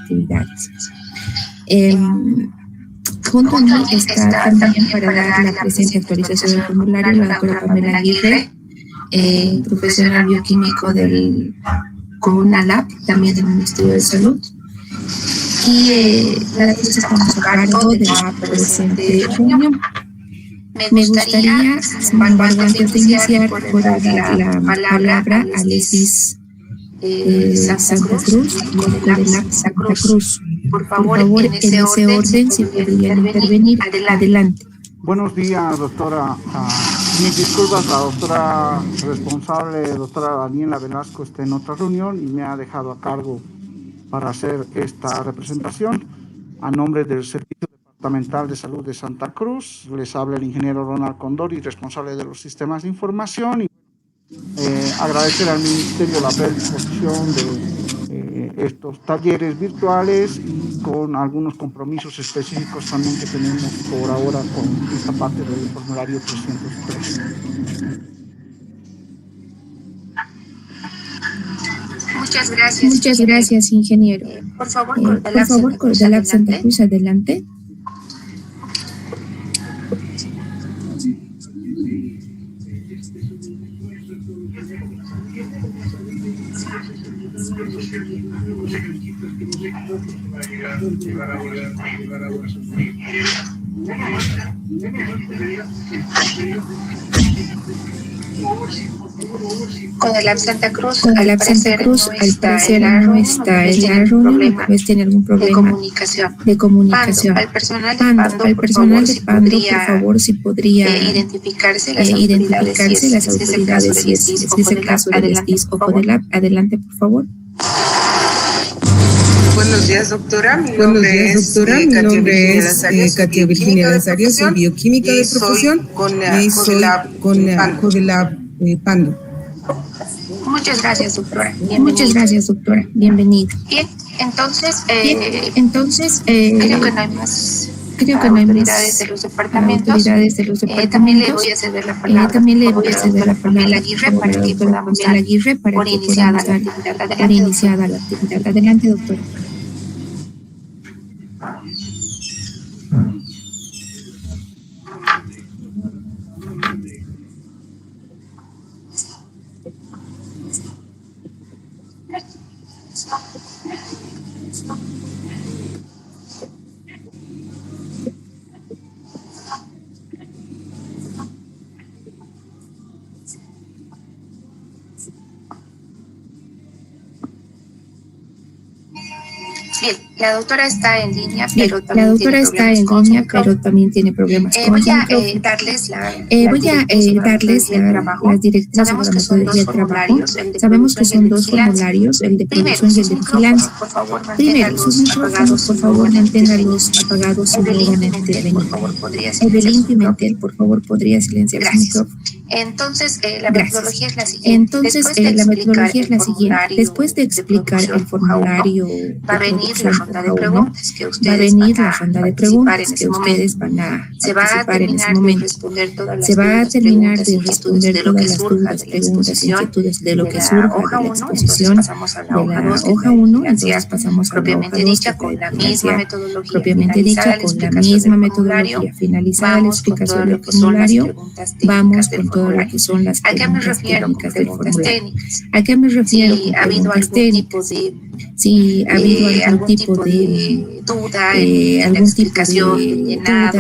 actividades. Junto a mí está también para dar la presente actualización del formulario la doctora Pamela Aguirre, profesional bioquímico del CONALAP, también del Ministerio de Salud. Y las dos estamos a cargo de la presente reunión. Me gustaría, sin embargo, antes de iniciar, poder dar la palabra a Alexis Santa Cruz, CODELAP Santa Cruz. Por favor, en ese orden, si podrían intervenir, adelante. Buenos días, doctora. Mis disculpas, la doctora responsable, doctora Daniela Velasco, está en otra reunión y me ha dejado a cargo para hacer esta representación. A nombre del Servicio Departamental de Salud de Santa Cruz, les habla el ingeniero Ronald Condori, responsable de los sistemas de información, y agradecer al Ministerio la predisposición de estos talleres virtuales y con algunos compromisos específicos también que tenemos por ahora con esta parte del formulario 303. Muchas gracias, ingeniero. Por favor, CODELAP Santa Cruz, adelante. CODELAP Santa Cruz, al parecer no está en la reunión, pues tiene algún problema de comunicación. Al personal de PANDO, por favor, si podría identificarse las autoridades, si es el caso del SDIS o CODELAP. Adelante, por favor. Buenos días, doctora. Mi nombre es Katia Virginia Lazario, soy bioquímica de profesión y soy con CODELAP PANDO. Muchas gracias, doctora. Bienvenida. Bien, entonces, creo que no hay más autoridades de los departamentos. También le voy a ceder la palabra a Pamela Aguirre para que podamos dar por iniciada la actividad. Adelante, doctora. Bien, la doctora está en línea, pero también tiene problemas con voy a darles las directrices sobre la metodología de trabajo. Sabemos que son dos formularios, el de producción y el de vigilancia. Primero, sus micrófonos, por favor, manténganlos apagados y luego intervenir. Evelyn Pimentel, por favor, podría silenciar su micrófono. Entonces, la metodología es la siguiente. Después de explicar el formulario, va a venir la ronda de preguntas que ustedes van a participar en ese momento. Se va a terminar de responder todas las dudas, preguntas, inquietudes de lo que surja de la exposición de la hoja 1, entonces pasamos a la hoja 2, con la misma metodología finalizada la explicación del formulario. Vamos con todo lo que son las preguntas técnicas del formulario. ¿A qué me refiero con preguntas técnicas? Si ha habido algún tipo de duda en la explicación del llenado,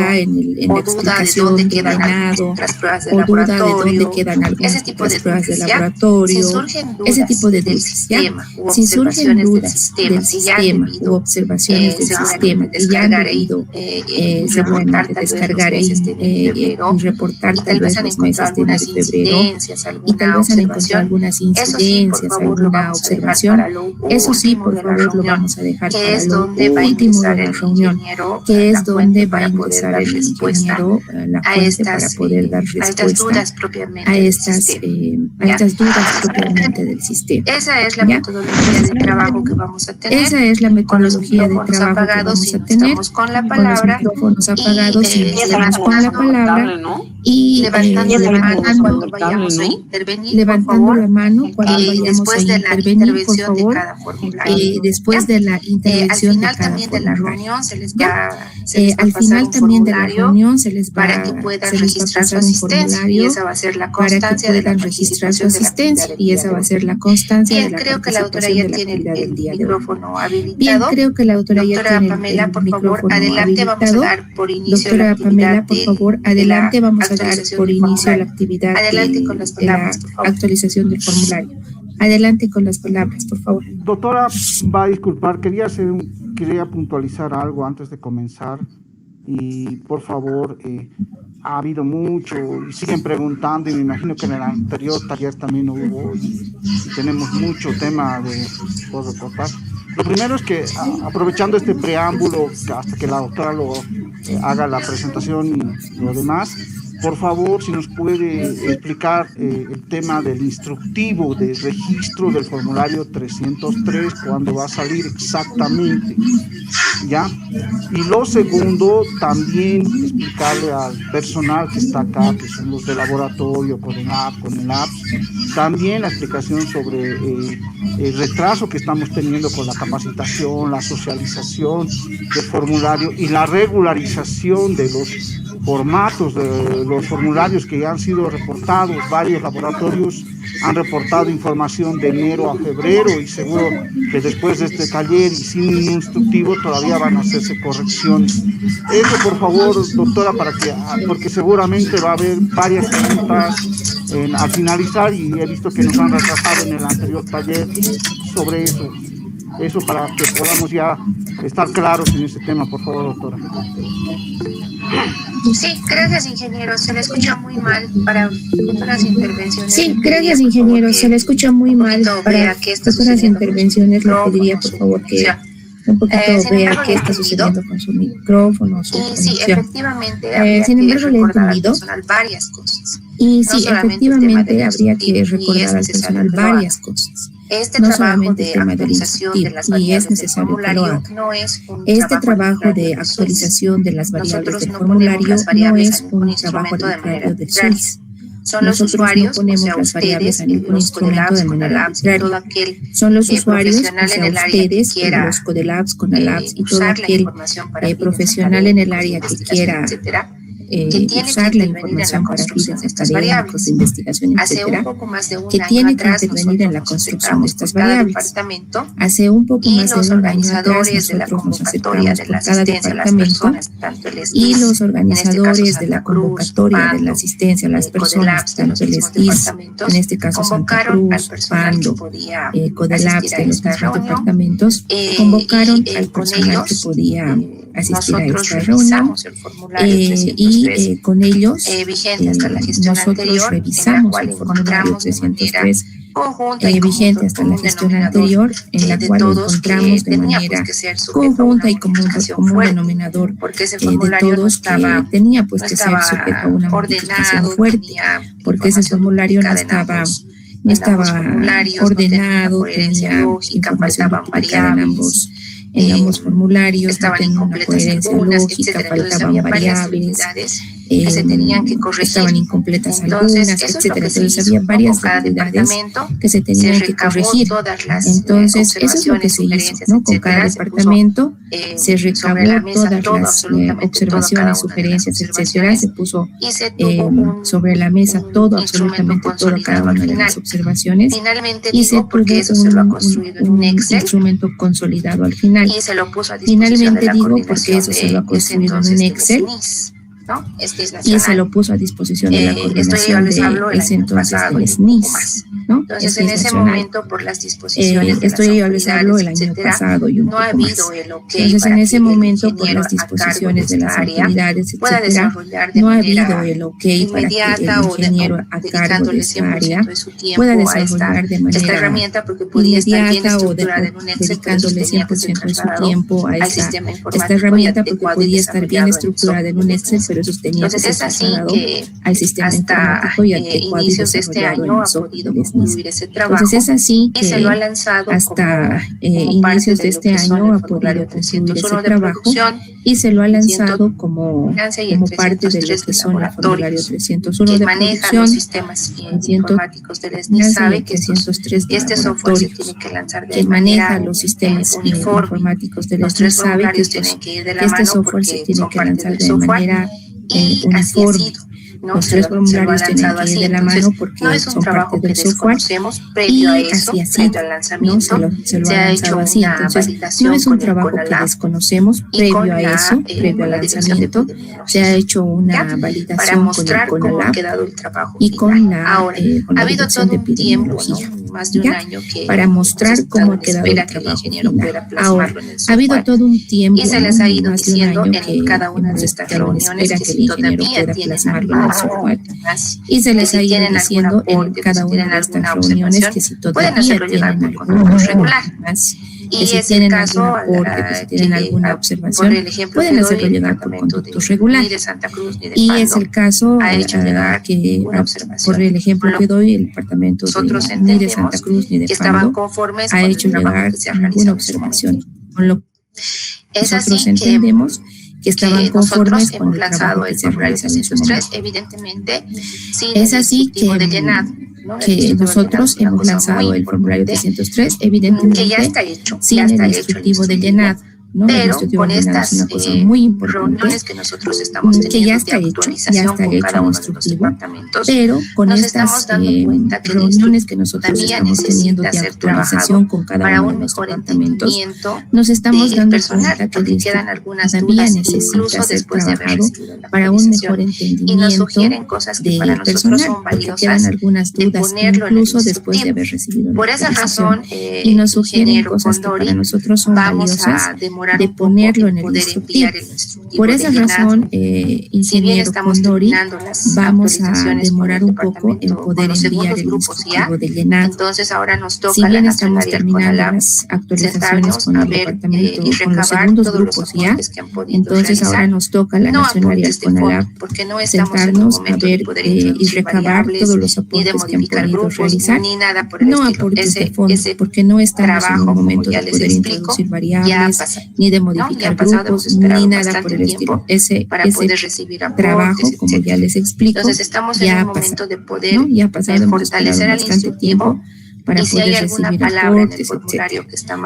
o duda de dónde quedan algunas pruebas de laboratorio, ese tipo de pruebas de laboratorio, ese tipo de dudas, si surgen dudas del sistema u observaciones del sistema que ya han debido seguramente descargar y reportar tal vez los meses de enero y febrero, y tal vez han encontrado algunas incidencias, alguna observación, eso sí, por favor, lo vamos a dejar para lo último de la reunión, que es donde va a ingresar el ingeniero la fuente para poder dar respuesta a estas dudas propiamente del sistema. Esa es la metodología de trabajo que vamos a tener. Esa es la metodología de trabajo que vamos a tener. Estamos con la palabra. Con los micrófonos apagados y estamos con la palabra. Y levantando la mano cuando vayamos a intervenir, levantando la mano cuando vayamos a intervenir, por favor. después de la intervención de cada formulario. Al final también de la reunión se les va a pasar un formulario para que puedan registrar su asistencia, y esa va a ser la constancia de la participación de la actividad del día de hoy. Bien, creo que la autora ya tiene el micrófono habilitado. Doctora Pamela, por favor, adelante, vamos a dar por inicio la actividad de la actualización del formulario. Adelante con las palabras, por favor. Doctora, va a disculpar, quería puntualizar algo antes de comenzar. Y por favor, ha habido mucho y siguen preguntando, y me imagino que en el anterior taller también hubo, y tenemos mucho tema por reportar. Lo primero es que, aprovechando este preámbulo, hasta que la doctora haga la presentación y lo demás, por favor, si nos puede explicar el tema del instructivo de registro del formulario 303, cuándo va a salir exactamente, ¿ya? Y lo segundo, también explicarle al personal que está acá, que son los de laboratorio, con el APS, también la explicación sobre el retraso que estamos teniendo con la capacitación, la socialización del formulario y la regularización de los formatos de los formularios que ya han sido reportados. Varios laboratorios han reportado información de enero a febrero, y seguro que después de este taller y sin un instructivo todavía van a hacerse correcciones. Eso, por favor, doctora, porque seguramente va a haber varias preguntas al finalizar, y he visto que nos han retrasado en el anterior taller sobre eso. Eso para que podamos ya estar claros en ese tema, por favor, doctora. Sí, gracias, ingeniero. Se le escucha muy mal para futuras intervenciones. Sí, gracias, ingeniero. Se le escucha muy mal para futuras intervenciones. Le pediría, por favor, que un poquito vea qué está sucediendo con su micrófono, su conexión. Sí, efectivamente. Sin embargo, le he entendido. Varias cosas. Y sí, efectivamente, habría que recordar al personal varias cosas. No solamente el tema del instructivo, y es necesario que lo haga. Este trabajo de actualización de las variables del formulario no es un trabajo arbitrario del SUIS. Nosotros no ponemos las variables a ningún instrumento de manera arbitraria. Son los usuarios, o sea, ustedes, los Codelabs, Conalabs y todo aquel profesional en el área que quiera usar la información para fines académicos, de investigación, etcétera, que tiene que intervenir en la construcción de estas variables. Hace un poco más de un año atrás nosotros nos acercamos con cada departamento, y los organizadores de la convocatoria de la asistencia a las personas, tanto el SDIS, en este caso Santa Cruz, Pando, Codelabs de los mismos departamentos, convocaron al personal que podía asistir a esta reunión, y con ellos nosotros revisamos el formulario 303 vigente hasta la gestión anterior, en la cual encontramos de manera conjunta y como un denominador de todos que tenía pues que ser sujeto a una modificación fuerte, porque ese formulario no estaba ordenado, tenía información duplicada en ambos formularios, no tenía una coherencia lógica, faltaban variables, que se tenían que corregir. Estaban incompletas algunas, etcétera. Entonces había varias actividades que se tenían que corregir. Entonces eso es lo que se hizo, ¿no? Con cada departamento se recabó todas las observaciones, sugerencias, etcétera. Se puso sobre la mesa todo, absolutamente todo, cada una de las observaciones, y se tuvo un instrumento consolidado al final. Finalmente digo porque eso se lo ha construido en un Excel, ¿no? Y se lo puso a disposición de la coordinación de ese entonces del SNIS, ¿no? Entonces, en ese momento, por las disposiciones esto yo les hablo el año pasado y un poco más. Entonces, en ese momento, por las disposiciones de las actividades, etcétera, no ha habido el ok para que el ingeniero a cargo de esta área pueda desarrollar de manera inmediata o dedicándole 100% de su tiempo a esta herramienta, porque podía estar bien estructurada en un Excel, pero eso tenía que ser trasladado al sistema informático y adecuado y desarrollado en el software del SNIS. SNIS. Entonces es así que hasta inicios de este año ha podido concluir ese trabajo y se lo ha lanzado como parte de lo que son el formulario 301 de producción, 303 de laboratorios. Quien maneja los sistemas informáticos del SNIS sabe que este software se tiene que lanzar de manera uniforme. Los tres formularios tienen que ir de la mano porque son parte del software y así, ¿no? Se lo ha lanzado así. Entonces, no es un trabajo que desconocemos previo a eso, previo al lanzamiento. Se ha hecho una validación con el CONALAP y con la Dirección de Epidemiología, ¿ya? Para mostrar cómo ha quedado el trabajo final. Ahora, ha habido todo un tiempo, más de un año, que hemos estado en espera que el ingeniero pueda plasmarlo en el software y se les ha ido diciendo en cada una de estas reuniones que si todavía tienen algún más, que si tienen algún aporte, que si tienen alguna observación, pueden hacerlo llegar por conductos regulares. Y es el caso que, por el ejemplo que doy, el departamento ni de Santa Cruz ni de Pando ha hecho llegar ninguna observación. Con lo que nosotros entendemos que estaban conformes con el trabajo que se realiza en su momento. Es así que nosotros hemos lanzado el formulario 303, evidentemente sin el instructivo de llenado. ¿no? El instructivo de llenado es una cosa muy importante, que ya está hecho el instructivo, pero con estas reuniones que nosotros estamos teniendo de actualización con cada uno de los departamentos, nos estamos dando cuenta que el instructivo todavía necesita ser trabajado para un mejor entendimiento del personal, porque quedan algunas dudas incluso después de haber recibido la autorización, y nos sugieren cosas que para nosotros son valiosas de ponerlo en el instructivo. Por esa razón, ingeniero Condori, vamos a demorar un poco en poder enviar el instructivo de llenado. Si bien estamos terminando las actualizaciones con el departamento, con los segundos grupos ya, entonces ahora nos toca a la Nacional y al CONALAP sentarnos a ver y recabar todos los aportes que han podido realizar. No aportes de fondo, porque no estamos en un momento de poder introducir variables, ni de modificar grupos, ni nada por el estilo. Ese trabajo, como ya les explico, ya ha pasado, ¿no? Ya ha pasado, hemos esperado bastante tiempo para poder recibir aportes, etc.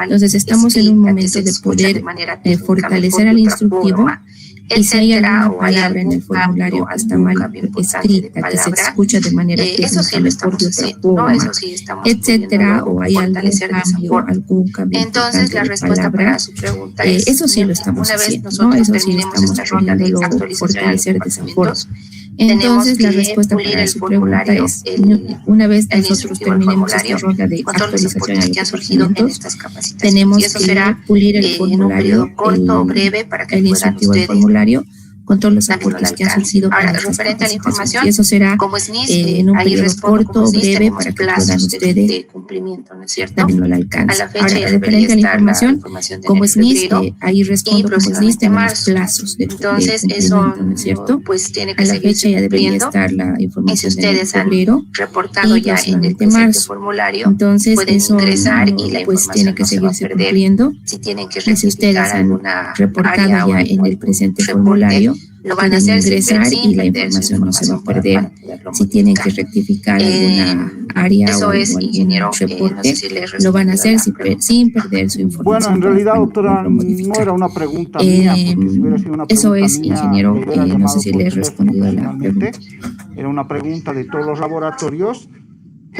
Entonces estamos en un momento de poder fortalecer al instructivo, y si hay alguna palabra en el formulario que está mal escrita, que se escucha de manera técnica mejor de otra forma, etcétera, o hay algún cambio importante de palabras, eso sí lo estamos haciendo, ¿no? Eso sí estamos pudiéndolo fortalecer de esa forma. Entonces, la respuesta para su pregunta es, una vez nosotros terminemos esta ronda de actualización a los departamentos, tenemos que pulir el formulario, el instructivo del formulario, con todos los aportes que han surgido para nuestras capacitaciones. Y eso será en un periodo corto, breve, para que puedan ustedes también al alcance. Ahora, referente a la información, como SNIS, ahí respondo como SNIS, tenemos plazos de cumplimiento, ¿no es cierto? A la fecha ya debería estar la información de febrero y próximamente marzo. Entonces, eso pues tiene que seguirse cumpliendo. Si ustedes han reportado ya en el presente formulario, lo van a hacer ingresar y la información no se va a perder. Si tienen que rectificar alguna área o algún reporte, lo van a hacer sin perder su información. Bueno, en realidad, doctora, no era una pregunta mía, porque si hubiera sido una pregunta eso es, ingeniero, no sé si le he respondido a la pregunta. Era una pregunta de todos los laboratorios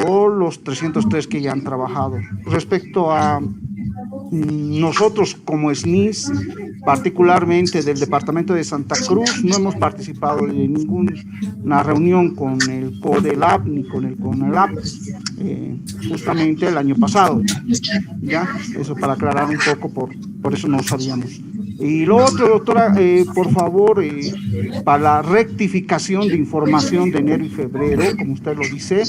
o los 303 que ya han trabajado. Respecto a nosotros como SNIS, particularmente del departamento de Santa Cruz, no hemos participado en ninguna reunión con el CODELAP ni con el CONALAP, justamente el año pasado. ¿Ya? Eso para aclarar un poco, por eso no sabíamos. Y lo otro, doctora, por favor, para la rectificación de información de enero y febrero, como usted lo dice,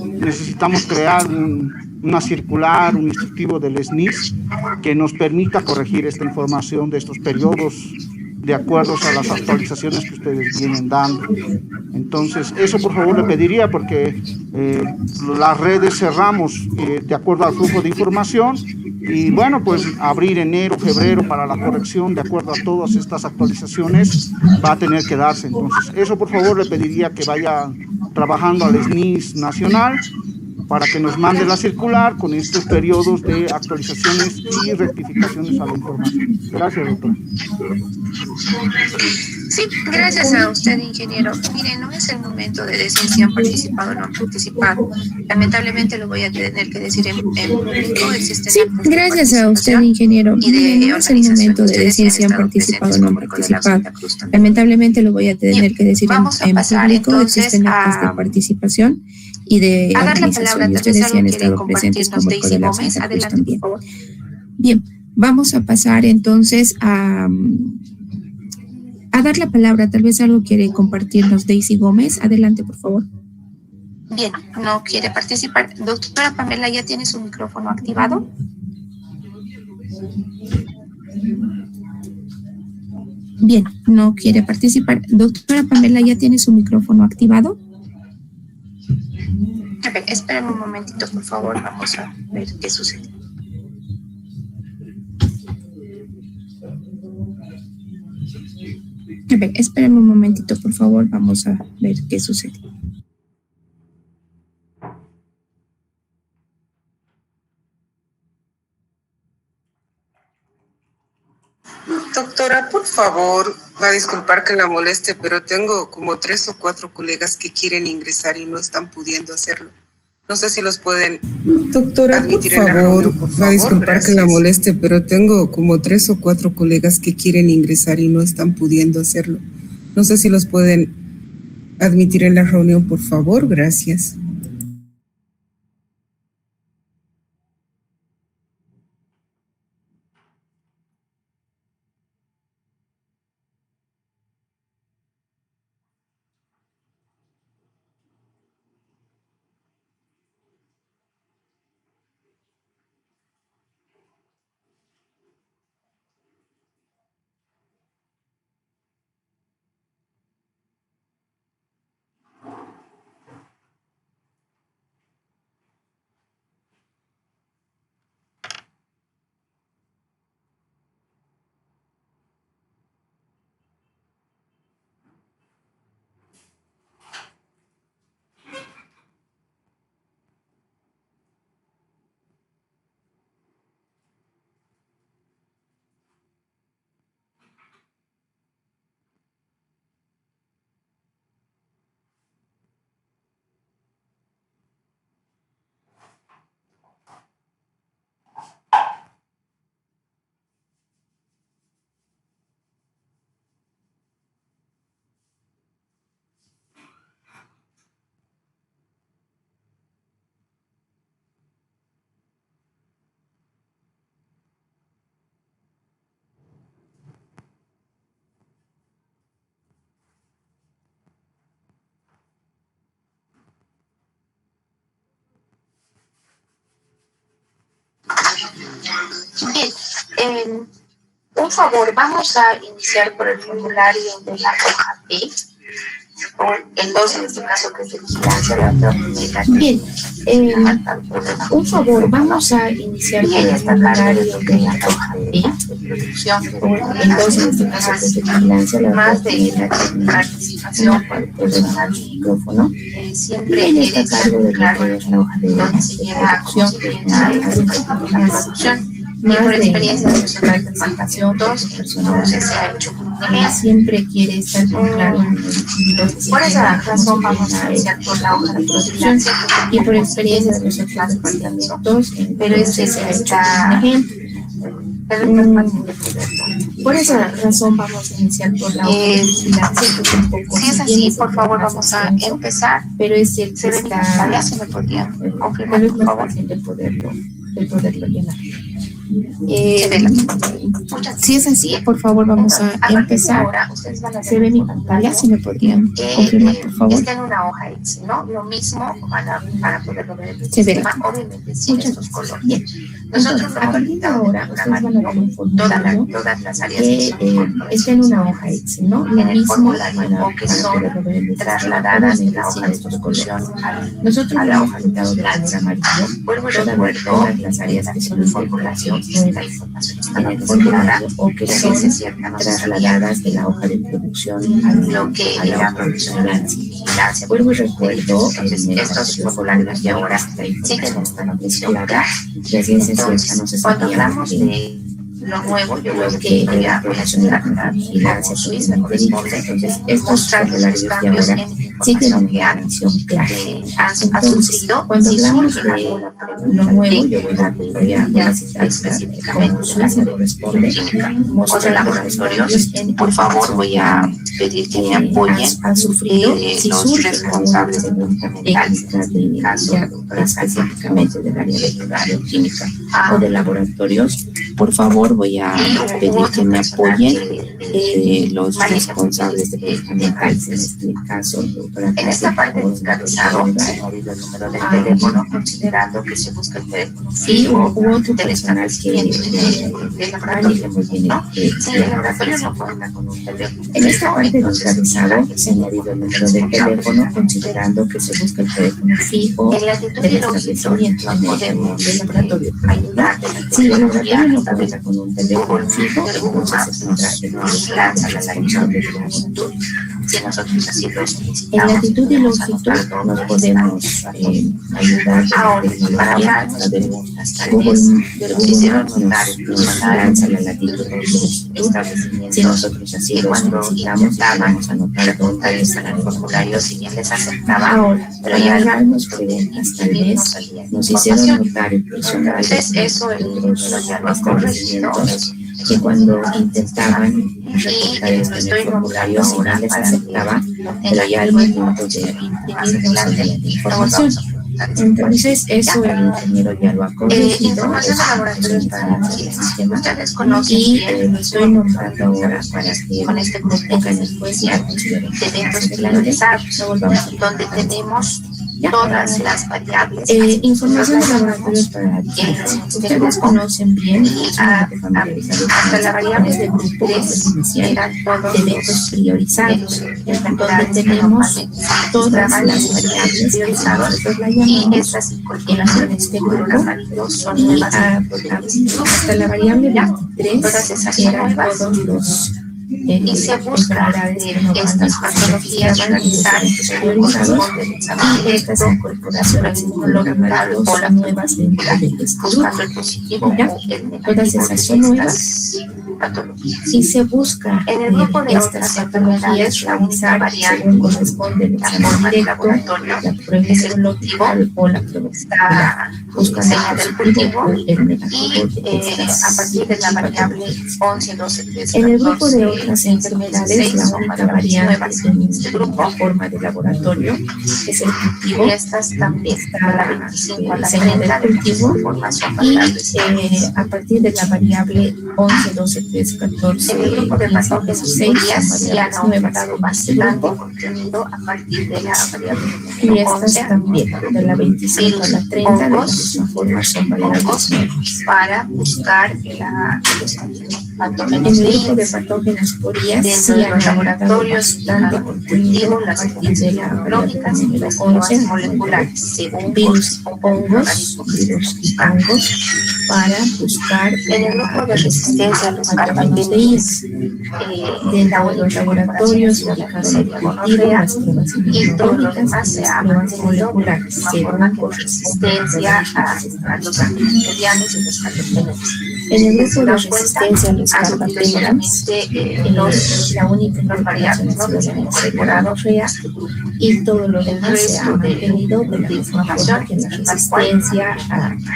necesitamos crear una circular, un instructivo del SNIS que nos permita corregir esta información de estos periodos de acuerdo a las actualizaciones que ustedes vienen dando. Entonces, eso por favor le pediría, porque las redes cerramos de acuerdo al flujo de información, y bueno, pues abrir enero, febrero para la corrección de acuerdo a todas estas actualizaciones va a tener que darse. Entonces, eso por favor le pediría que vaya trabajando al SNIS nacional para que nos mande la circular con estos periodos de actualizaciones y rectificaciones a la información. Gracias, doctora. Sí, gracias a usted, ingeniero. Mire, no es el momento de decir si han participado o no han participado. Lamentablemente lo voy a tener que decir en público. Sí, gracias a usted, ingeniero. Mire, no es el momento de decir si han participado o no han participado. Lamentablemente lo voy a tener que decir en público. Existen actas de participación y de organización, y ustedes sí han estado presentes como el de la Santa Cruz también. Bien, vamos a pasar entonces a dar la palabra. Tal vez algo quiere compartirnos Daisy Gómez. Adelante, por favor. Bien, no quiere participar. Doctora Pamela, ¿ya tiene su micrófono activado? Bien, no quiere participar. Doctora Pamela, ¿ya tiene su micrófono activado? A ver, espérenme un momentito, por favor. Vamos a ver qué sucede. A ver, espérenme un momentito, por favor. Vamos a ver qué sucede. Doctora, por favor, va a disculpar que la moleste, pero tengo como 3 o 4 colegas que quieren ingresar y no están pudiendo hacerlo. No sé si los pueden. Doctora, por favor, va a disculpar que la moleste, pero tengo como 3 o 4 colegas que quieren ingresar y no están pudiendo hacerlo. No sé si los pueden admitir en la reunión, por favor. Gracias. Bien, un favor, vamos a iniciar por el formulario de la hoja B, o el 2 en este caso, que es de vigilancia, la otra primera. Bien, un favor, vamos a iniciar por el formulario de la hoja B, de producción, o el 2 en este caso, que es de vigilancia, la más otra de primera participación para el personal del micrófono. siempre Ella está a quiere cargo de estar la hoja de donde se llega a producción, la producción. Y por experiencia de personal de participación, dos personas se ha hecho. Siempre quiere estar muy claro en los Por esa razón vamos a iniciar por la hoja de producción y por experiencia de los departamentos, pero este se ha hecho un ejemplo. Por esa razón vamos a iniciar por la hoja de vigilancia, que es un poco. Si es así, por favor, vamos a empezar. Pero es cierto que está. Ya se me podría confirmar, por favor. De poderlo llenar. Si es así, por favor, vamos a empezar. Se ve mi pantalla, si me podrían confirmar, por favor. Está en una hoja Excel, ¿no? Lo mismo para poderlo ver en el se sistema, obviamente sin estos colores. Bien. Entonces, a partir de ahora, ustedes van a ver un formulario que está en una hoja Excel, ¿no? Lo mismo para poder trasladadas de la hoja de instrucción. Nosotros lo hemos pintado de color amarillo, todas las áreas que son formulación nuevas en el formulario o que son trasladadas de la hoja de producción a la hoja profesional. Vuelvo y recuerdo, estos formularios de ahora siguen estando mezcladas. La ciencia cierta no se sabía de lo nuevo, yo creo que la aprobación de la vigilancia turística. Entonces, estos formularios de ahora siguen una atención clara. Entonces, cuando hablamos de lo nuevo, yo voy a citar específicamente se corresponde o de laboratorios. Por favor, voy a pedir que me apoyen. Ha sufrido los responsables de específicamente del área de bioquímica o de laboratorios. Por favor, voy a pedir que me apoyen los responsables de medicamentos, en este caso, doctora. En esta parte del encabezado se ha añadido el número de teléfono, considerando que se busca el teléfono fijo u otro personal que de laboratorio no tiene si el laboratorio no cuenta con un teléfono. En esta parte del encabezado se ha añadido el número de teléfono, considerando que se busca el teléfono fijo del establecimiento del laboratorio. Si el laboratorio no cuenta con un teléfono fijo, entonces se tendrá que comunicar a la responsable del laboratorio. Si nosotros así lo solicitamos. En latitud y longitud nos podemos ayudar ahora para hablar de Google nos lanza la latitud y longitud. Si nosotros así lo solicitamos, vamos a anotar dónde está el formulario, si bien les aceptaba ahora, pero ya algunas preguntas tal vez nos hicieron notar el personal de los establecimientos que cuando intentaban reportar esto en el formulario, si no les aceptaba, pero ya al momento de imprimir la información. Entonces, eso el ingeniero ya lo ha corregido, laboratorios para el sistema, y lo estoy nombrando ahora para que con este me pongan después y eventos clarizados, donde tenemos todas las variables. Información de laboratorios para ustedes conocen bien hasta la variable de grupo eran todos de eventos priorizados, donde tenemos todas las variables priorizadas, la llamamos en este grupo son nuevas. Hasta la variable 23 eran todos los y se busca estas patologías realizar priorizados y estas incorporaciones inmunológicas o las nuevas dentro del estudio. Todas esas son nuevas y se busca en el grupo de estas patologías realizar según corresponde el examen directo, la prueba serológica o la prueba buscando el positivo o el negativo a partir de la variable 11, 12, 13, en el grupo de otras enfermedades, la única variante en este grupo, forma de laboratorio, es el cultivo. Estas también está la 25 a la 30 del cultivo y a partir de la variable 11, 12, 13, 14, en el grupo de patógenos 6 se han aumentado bastante contenido a partir de la variable. Y estas también, de la 25 a la 30, de la misma forma son variables para buscar en el grupo de patógenos por IAS, dentro de los laboratorios, tanto contenido las partes de la crónica número 11 moleculares, según virus y hongos, para buscar en el grupo de resistencia a los patógenos de IAS. Dentro de los laboratorios, ubicados en la gonorrea y todo lo demás se llama moleculares, según por resistencia a los antimicrobianos y los carbapenemas. En el grupo de resistencia a los carbapenemas, la única variable es la gonorrea y todo lo demás se ha mantenido de la misma forma que la resistencia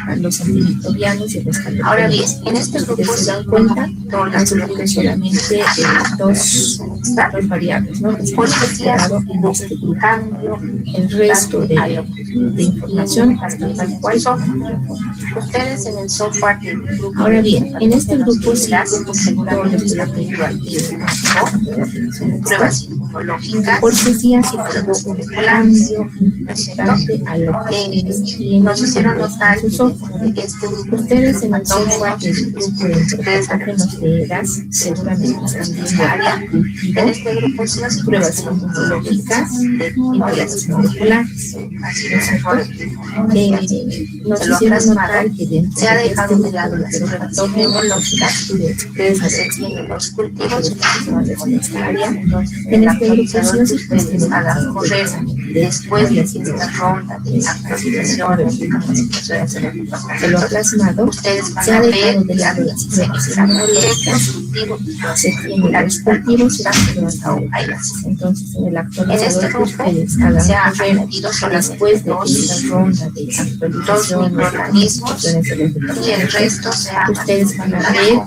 a los antimicrobianos y los carbapenemas. Ahora bien, en este grupo se dan cuenta han surgido solamente dos variables, ¿no? Que se han considerado en este grupo. El resto de información hasta tal cual son ustedes en el software del grupo. Ahora bien, en este grupo sí pruebas inmunológicas, porque sí ha sufrido un cambio importante a lo que nos hicieron notar que ustedes en el software del grupo de interpretación de ERAS seguramente están viendo en este grupo sí nos pruebas inmunológicas y pruebas moleculares. Nos hicieron notar que dentro se ha de dejado de lado las pruebas inmunológicas, ustedes en los cultivos en esta área. En este grupo sí o sí pues tienen a correr después de esta ronda de actualización de lo plasmado, ustedes van se ha a dejado ver de lado las pruebas inmunológicas, se tienen los cultivos y las pruebas moleculares. Entonces, en el actualizador que ustedes hagan correr después de esta ronda de actualización y el resto se ha ustedes van a ver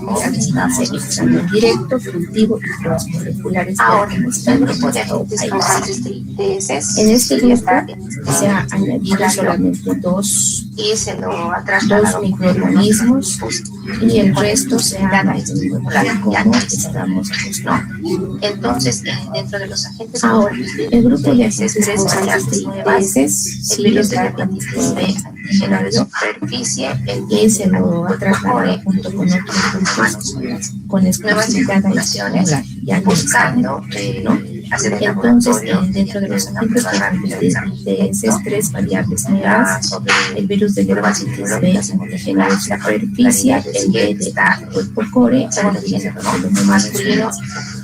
que examen directo, cultivo y pruebas moleculares. ahora como están el grupo de agentes causantes de ITS en este grupo se ha añadido solamente dos y se lo ha trasladado microorganismos y el resto se ha mantenido tal como estamos acostumbrados. entonces dentro de los agentes Ahora, el grupo de agentes tres variantes nuevas, el sí virus de está hepatitis B antígeno de superficie, el y se lo ha trasladado junto con otros grupos con exclusividad a ya buscando hacer el entonces, laboratorio dentro de los agentes de esas tres variables nuevas, el virus de hepatitis B antígeno de superficie, el B de cuerpo core, el masculino,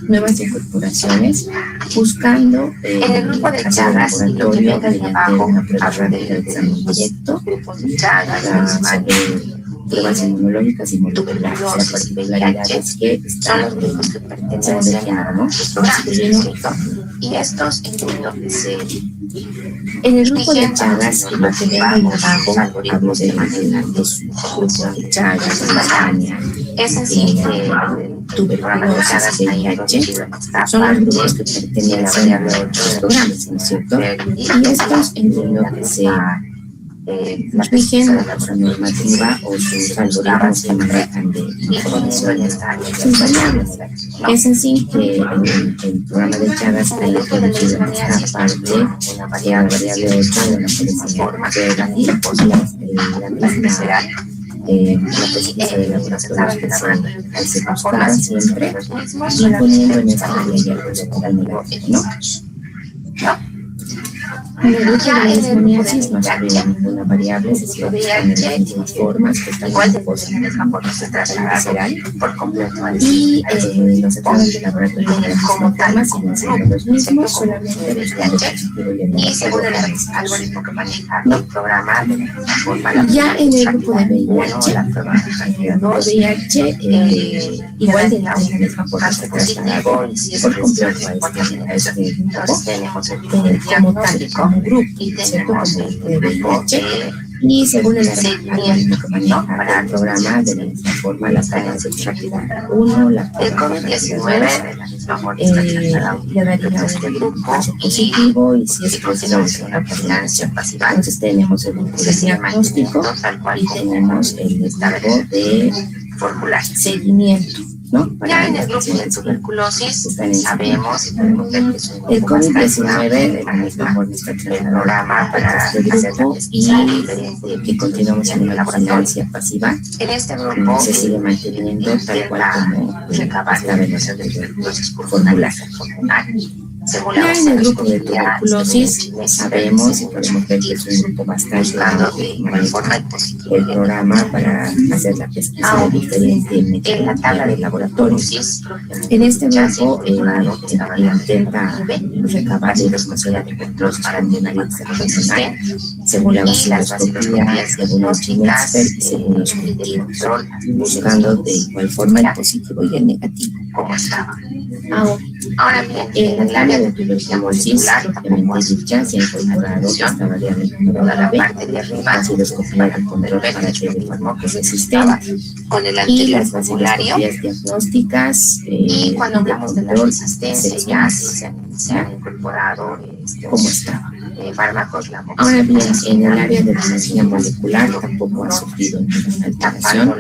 nuevas incorporaciones, buscando en el grupo de Chagas y lo que venga de abajo, habla de examen directo, grupos de Chagas, pruebas inmunológicas y moleculares. La particularidad es que son los grupos que pertenecen a los programas y estos entiendo que se en el grupo de Chagas y lo que venga de abajo, hablo de los grupos de Chagas, España, es así tuberculosis, VIH, son los grupos que pertenecen a los programas, ¿no es cierto? Y estos entiendo que se rigen a su normativa o sus algoritmos que manejan de informaciones, sus variables. Es así que el programa de Chagas ha introducido en esta parte la variable 8 de la forma la misma la pesquisa de laboratorio que se buscaba siempre, imponiendo en esta área ya el protocolo, ¿no? En el grupo de la lesmoniasis no se había ninguna variable, se sigue en las mismas formas que están igual de posibles visceral por completo y los estados de laboratorio de las mismas formas siguen siendo los mismos, solamente los y según el algoritmo que maneja el programa de la forma ya en el grupo de VIH, igual de la misma forma se trasladó por completo a este grupo como tal, como grupo, ¿cierto? Como el de VIH. Y según el algoritmo que maneja el programa, de la misma forma, la tarea de rápida 1, la el COVID-19 le daría un caso positivo y si es posible una vigilancia pasiva. Entonces tenemos el grupo de diagnóstico y tenemos el grupo de seguimiento, ¿no? Ya en el grupo de tuberculosis sabemos y podemos ver que es un el COVID-19 de la misma forma está el programa para este grupo y que continuamos en la vigilancia pasiva. En este grupo se sigue manteniendo tal cual como estaba en los tuberculosis formular. Ya en el grupo de tuberculosis sabemos y podemos ver que es un grupo bastante el programa para hacer la pesquisa de diferente metodología de laboratorio. En este grupo intenta recabar información de control para el análisis regional según la vaciloscopía, según los Gene-Expert y según los cultivos, buscando de igual forma el positivo y el negativo. Ahora bien, en el área de tuberculosis, propiamente dicha, se ha incorporado esta variable número clave, vaciloscopía de control para el fármacos resistentes y las vaciloscopías diagnósticas y cuando hablamos de la resistencia ya se han incorporado como estaba. Fármacos, Ahora bien, en el área de biología molecular tampoco ha sufrido ninguna alteración.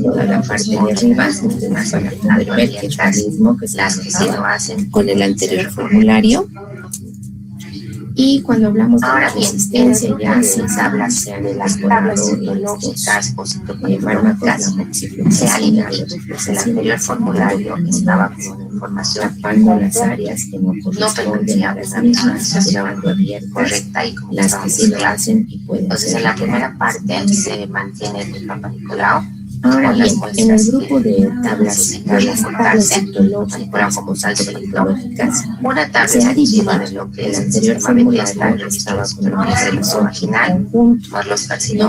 Toda la parte de arriba se van a poder ver que es lo mismo que se manejaba con el anterior formulario. Y cuando hablamos de la resistencia, ya se de las tablas citológicas o citopatológicas, se ha eliminado. El anterior formulario estaba con información tapando las áreas que no corresponden a la visualización correcta y como las que sí lo hacen y pueden. Entonces, en la primera parte se mantiene el Papa Nicolau. Ahora bien, en el grupo de tablas citológicas o citopatológicas, se ha dividido el anterior formulario estaba con una relación vaginal, no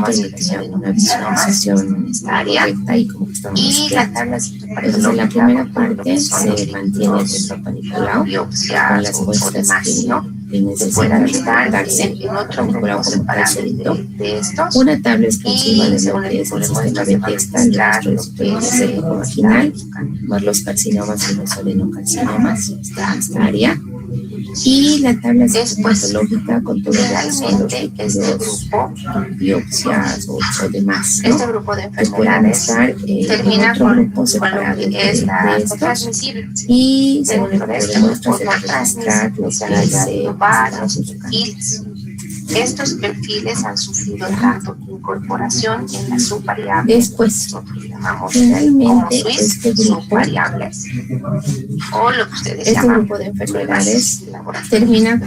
permitía una visualización correcta y como estamos entonces en la primera parte se mantiene el Papa Nicolau con las muestras que necesitan darse en otro grupo separado de estos. Una tabla exclusiva de lo que es el sistema de Bethesda, el registro cérvico vaginal, más los carcinomas y los adenocarcinomas, esta área. Y la tabla citopatológica con todo el grupo, biopsias o demás, ¿no? Este grupo de enfermedades termina con un grupo separado de estos y según el grupo de muestras se va a registrar los que estos perfiles han sufrido tanto incorporación en la subvariable, después finalmente este grupo variables o lo que ustedes llaman grupo de enfermedades termina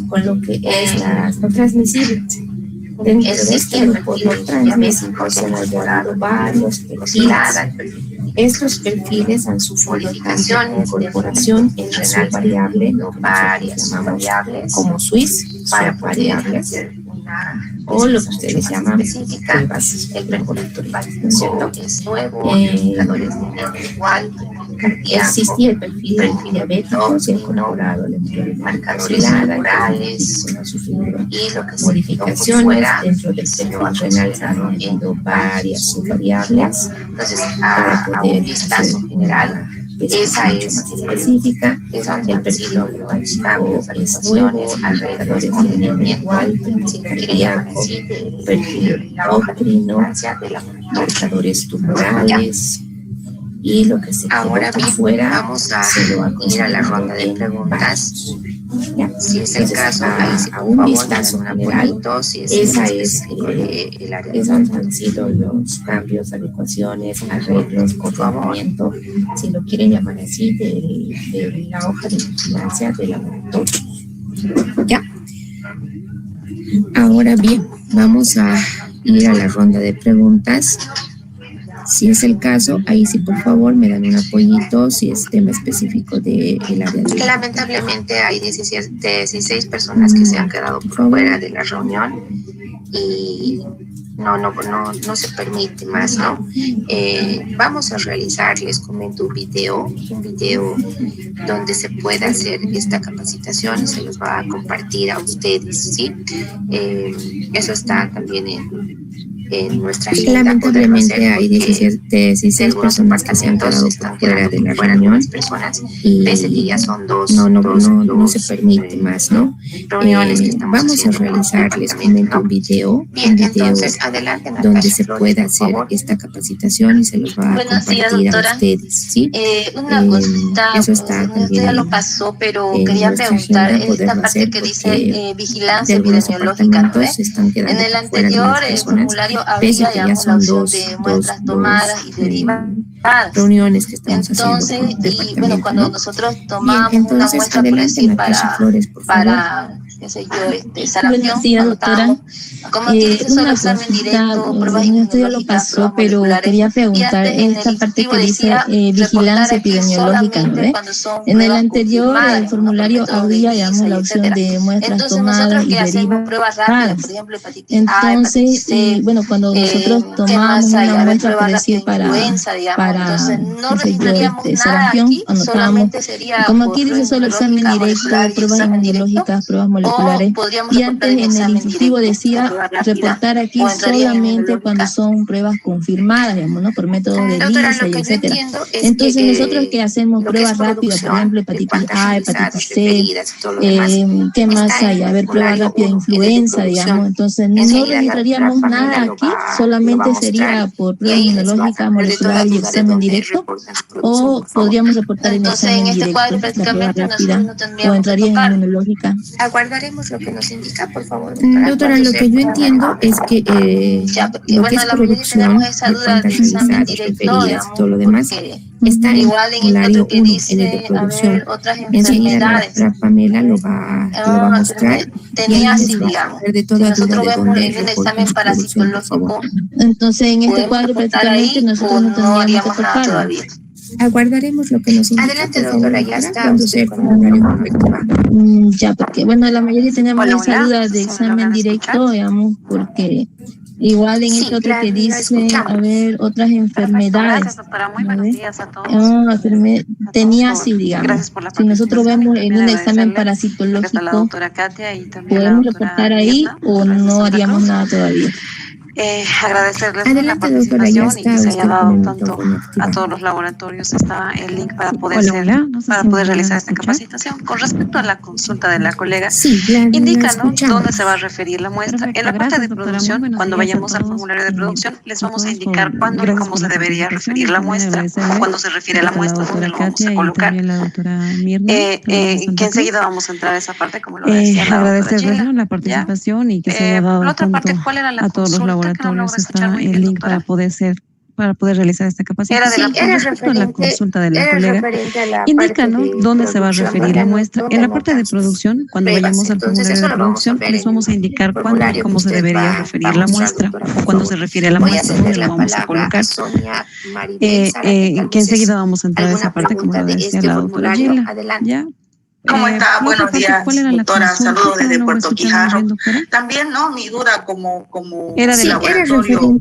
con lo que es las no transmisibles. Dentro de este grupo no transmisibles se han hallado varios perfiles. Estos perfiles han sufrido tanto incorporación en la subvariable, varias variables como SWIS, subvariables, o lo que ustedes llaman pruebas laboratoriales, ¿no es cierto? Existía el perfil diabético, se ha incorporado el marcadores neurales y lo que modificaciones dentro del perfil renal se han añadido varias subvariables para poder vistazo general. Esa es específica, el perfil neurológico es nuevo, alrededores de igual, perfil cardíaco, perfil endocrino, marcadores tumorales y lo que se queda fuera. Vamos a ir a la ronda de preguntas. Si es el caso, a un vistazo general, esa es el área. Esos han sido los cambios, adecuaciones, arreglos, conformamiento, si lo quieren llamar así, de la hoja de vigilancia de laboratorio. Ya. Ahora bien, vamos a ir a la ronda de preguntas. Si es el caso, ahí sí, por favor, me dan un apoyito si es tema específico del área de... Lamentablemente hay 16 personas que se han quedado por fuera de la reunión y no se permite más, ¿no? Vamos a realizar, les comento, un video donde se pueda hacer esta capacitación y se los va a compartir a ustedes, ¿sí? Eso está también en nuestra agenda. Lamentablemente hay 16 personas que se han quedado por fuera de la reunión y pese que ya son dos no se permite más, ¿no? Reuniones que estamos vamos a realizar, les comento, un video donde se pueda hacer esta capacitación y se los va a compartir a ustedes, ¿sí? Una cosita, eso está también ya lo pasó, pero quería preguntar esta parte que dice vigilancia epidemiológica, ¿no? En el anterior formulario había ya la opción de muestras tomadas y derivadas. Reuniones que estamos entonces, haciendo. Y bueno, cuando nosotros tomamos una muestra, por decir, para qué sé yo, sarampión, sí, doctora. Como que dice solo examen directo, pruebas esto ya lo pasó, pero quería preguntar esta parte que dice vigilancia epidemiológica, ¿no ve? En el anterior formulario había, digamos, la opción de muestras tomadas y derivadas. Entonces, bueno, cuando nosotros tomamos una muestra, por decir, para qué sé yo, sarampión, cuando tomamos, como aquí dice solo examen directo, pruebas inmunológicas, pruebas moleculares, particulares. Y antes en el instructivo decía reportar aquí solamente cuando son pruebas confirmadas, digamos, ¿no? Por método de LISA y etcétera. Entonces, nosotros que hacemos pruebas rápidas, por ejemplo, hepatitis A, hepatitis C, ¿qué más hay? A ver, prueba rápida de influenza, digamos. Entonces, no registraríamos nada aquí, solamente sería por prueba inmunológica molecular y examen directo, o podríamos reportar en examen directo la prueba rápida, o entraría en inmunológica. Aguardaremos lo que nos indica, por favor. Doctora, lo que yo entiendo es que lo que es producción, de cuántas realizadas, referidas y todo lo demás, está en el formulario 1, en el de producción. Enseguida la doctora Pamela lo va a mostrar y ahí les va a hablar de toda duda de dónde reportan su producción, por favor. Entonces, en este cuadro prácticamente nosotros no tendríamos que tocarlo. Aguardaremos lo que nos indica. Adelante, doctora, ya está. Cuando sea el formulario correcto. Ya, porque bueno, la mayoría tenemos esa duda de examen directo, digamos, porque igual en este otro que dice, a ver, otras enfermedades. Gracias, doctora. Muy buenos días a todos. Tenía así, digamos. Si nosotros vemos en un examen parasitológico, ¿podemos reportar ahí o no haríamos nada todavía? Agradecerles Adelante, la participación doctora, y que se haya dado tanto a todos los laboratorios. Está el link para poder realizar esta capacitación. Con respecto a la consulta de la colega, indica, ¿no?, dónde se va a referir la muestra. En la parte de producción, cuando vayamos al formulario de producción, les vamos a indicar cuándo y cómo se debería referir la muestra, cuándo se refiere la muestra, dónde lo vamos a colocar. Que enseguida vamos a entrar a esa parte, como lo decía la doctora Gila. La participación y que se haya dado la otra parte, ¿cuál era la a todos los laboratorios. Está el link para poder realizar esta capacitación. Con respecto a la consulta de la colega, indica, ¿no?, dónde se va a referir la muestra. En la parte de producción, cuando vayamos al formulario de producción, les vamos a indicar cuándo y cómo se debería referir la muestra, o cuándo se refiere a la muestra, dónde la vamos a colocar. Que enseguida vamos a entrar a esa parte, como lo decía la doctora Gila. ¿Ya? ¿Cómo está? Buenos días, doctora. Saludos desde Puerto Quijarro. También, ¿no?, mi duda como era laboratorio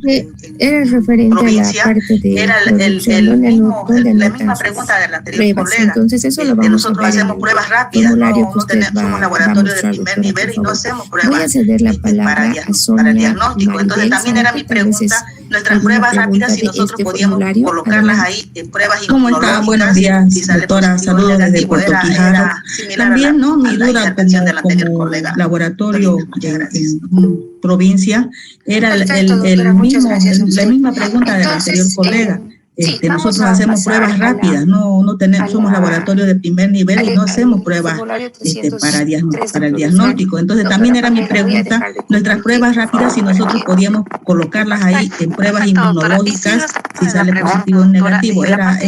era referente provincia, a la parte de era la misma pregunta de la anterior colega. Entonces eso lo vamos nosotros a ver hacemos pruebas rápidas, somos laboratorio de primer nivel y no hacemos pruebas Voy a ceder la palabra a Sonia para el diagnóstico. Entonces también era mi pregunta, nuestras pruebas rápidas, si nosotros podíamos colocarlas ahí en pruebas inmunológicas. ¿Cómo está? Buenos días, doctora. Saludos desde Puerto Quijarro. También, ¿no?, mi duda como laboratorio en provincia era la misma pregunta de la anterior colega. Nosotros hacemos pruebas rápidas, somos laboratorio de primer nivel y no hacemos pruebas para el diagnóstico. Entonces también era mi pregunta, nuestras pruebas rápidas, si nosotros podíamos colocarlas ahí en pruebas inmunológicas, si sale positivo o negativo. Era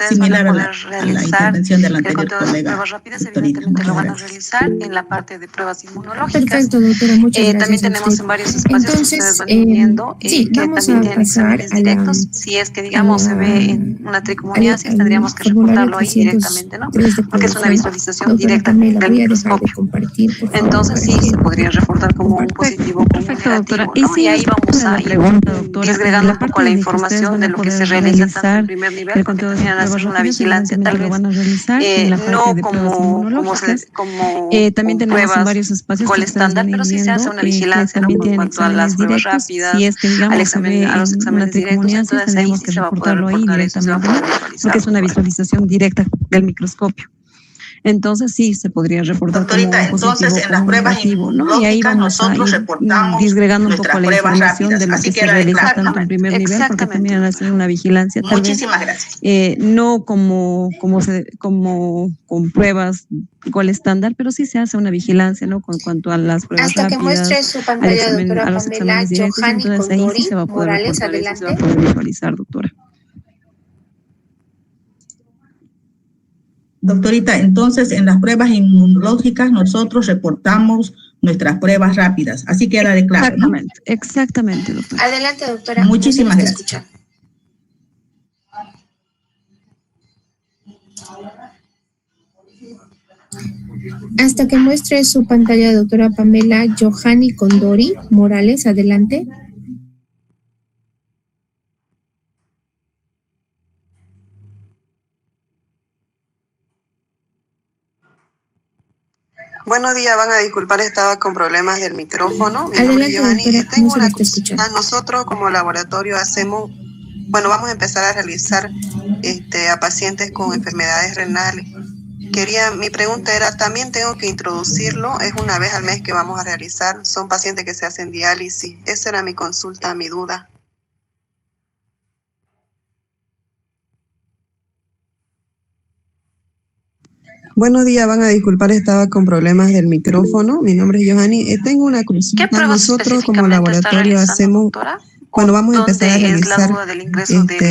similar a la intervención de la anterior colega. Pruebas rápidas evidentemente lo van a realizar en la parte de pruebas inmunológicas. Perfecto, doctora, muchas gracias. También tenemos en varios espacios que ustedes van viendo que también tienen exámenes directos. Si es que, digamos, se ve en una tricomoniasis, tendríamos que reportarlo ahí directamente, ¿no? Porque es una visualización directa del microscopio. Entonces sí, se podría reportar como un positivo, como un negativo, ¿no? Y ahí vamos a ir desgregando un poco la información de lo que se realiza tanto en primer nivel, porque también hacer una vigilancia tal vez no como también tenemos pruebas varios espacios con estándar, pero sí se hace una vigilancia, ¿no?, en cuanto a las pruebas rápidas, si es que, digamos, a los exámenes directos. Entonces ahí sí se va a poder reportar eso, se va a poder visualizar. porque es una visualización directa del microscopio. Entonces sí se podría reportar. Doctorita, como entonces positivo, en las pruebas ¿no? Y ahí vamos nosotros a ir reportamos disgregando un poco la información rápidas, de lo que se realiza tanto en primer nivel, porque también hacer una vigilancia. Muchísimas gracias. No como con pruebas igual estándar, pero sí se hace una vigilancia, ¿no?, con cuanto a las pruebas hasta rápidas, que muestre su pantalla, doctora a los Pamela, exámenes directos. Entonces ahí sí se va a poder reportar, sí se va a poder visualizar, doctora. Doctorita, entonces en las pruebas inmunológicas nosotros reportamos nuestras pruebas rápidas, así queda de claro, ¿no? Exactamente, doctora. Adelante, doctora. Muchísimas gracias. Hasta que muestre su pantalla, doctora Pamela Johanny Condori Morales, adelante. Buenos días, van a disculpar, estaba con problemas del micrófono. Mi nombre es Adelante, Giovanni. doctora, Tengo no se una la está escuchando. consulta. Nosotros como laboratorio hacemos, bueno, vamos a empezar a realizar a pacientes con enfermedades renales. Mi pregunta era, ¿también tengo que introducirlo? Es una vez al mes que vamos a realizar. Son pacientes que se hacen diálisis. Esa era mi consulta, mi duda. Buenos días, van a disculpar, estaba con problemas del micrófono. Mi nombre es Giovanni. Tengo una consulta. Nosotros como laboratorio hacemos, cuando vamos a empezar a realizar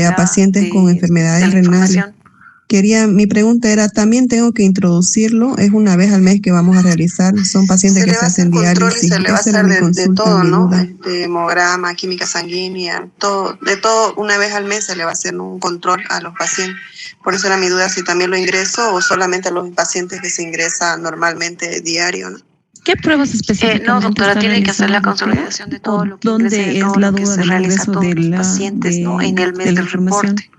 a pacientes con enfermedades renales. Mi pregunta era, ¿también tengo que introducirlo? Es una vez al mes que vamos a realizar. Son pacientes que se hacen diálisis. Se le va a hacer de todo, ¿no? Hemograma, química sanguínea, todo, de todo. Una vez al mes se le va a hacer un control a los pacientes. Por eso era mi duda si también lo ingreso o solamente a los pacientes que se ingresa normalmente diario, ¿no? ¿Qué pruebas específicamente? No, doctora, tiene que hacer la consolidación de todo lo que ¿Dónde es la duda del ingreso de los pacientes, ¿no? En el mes del reporte.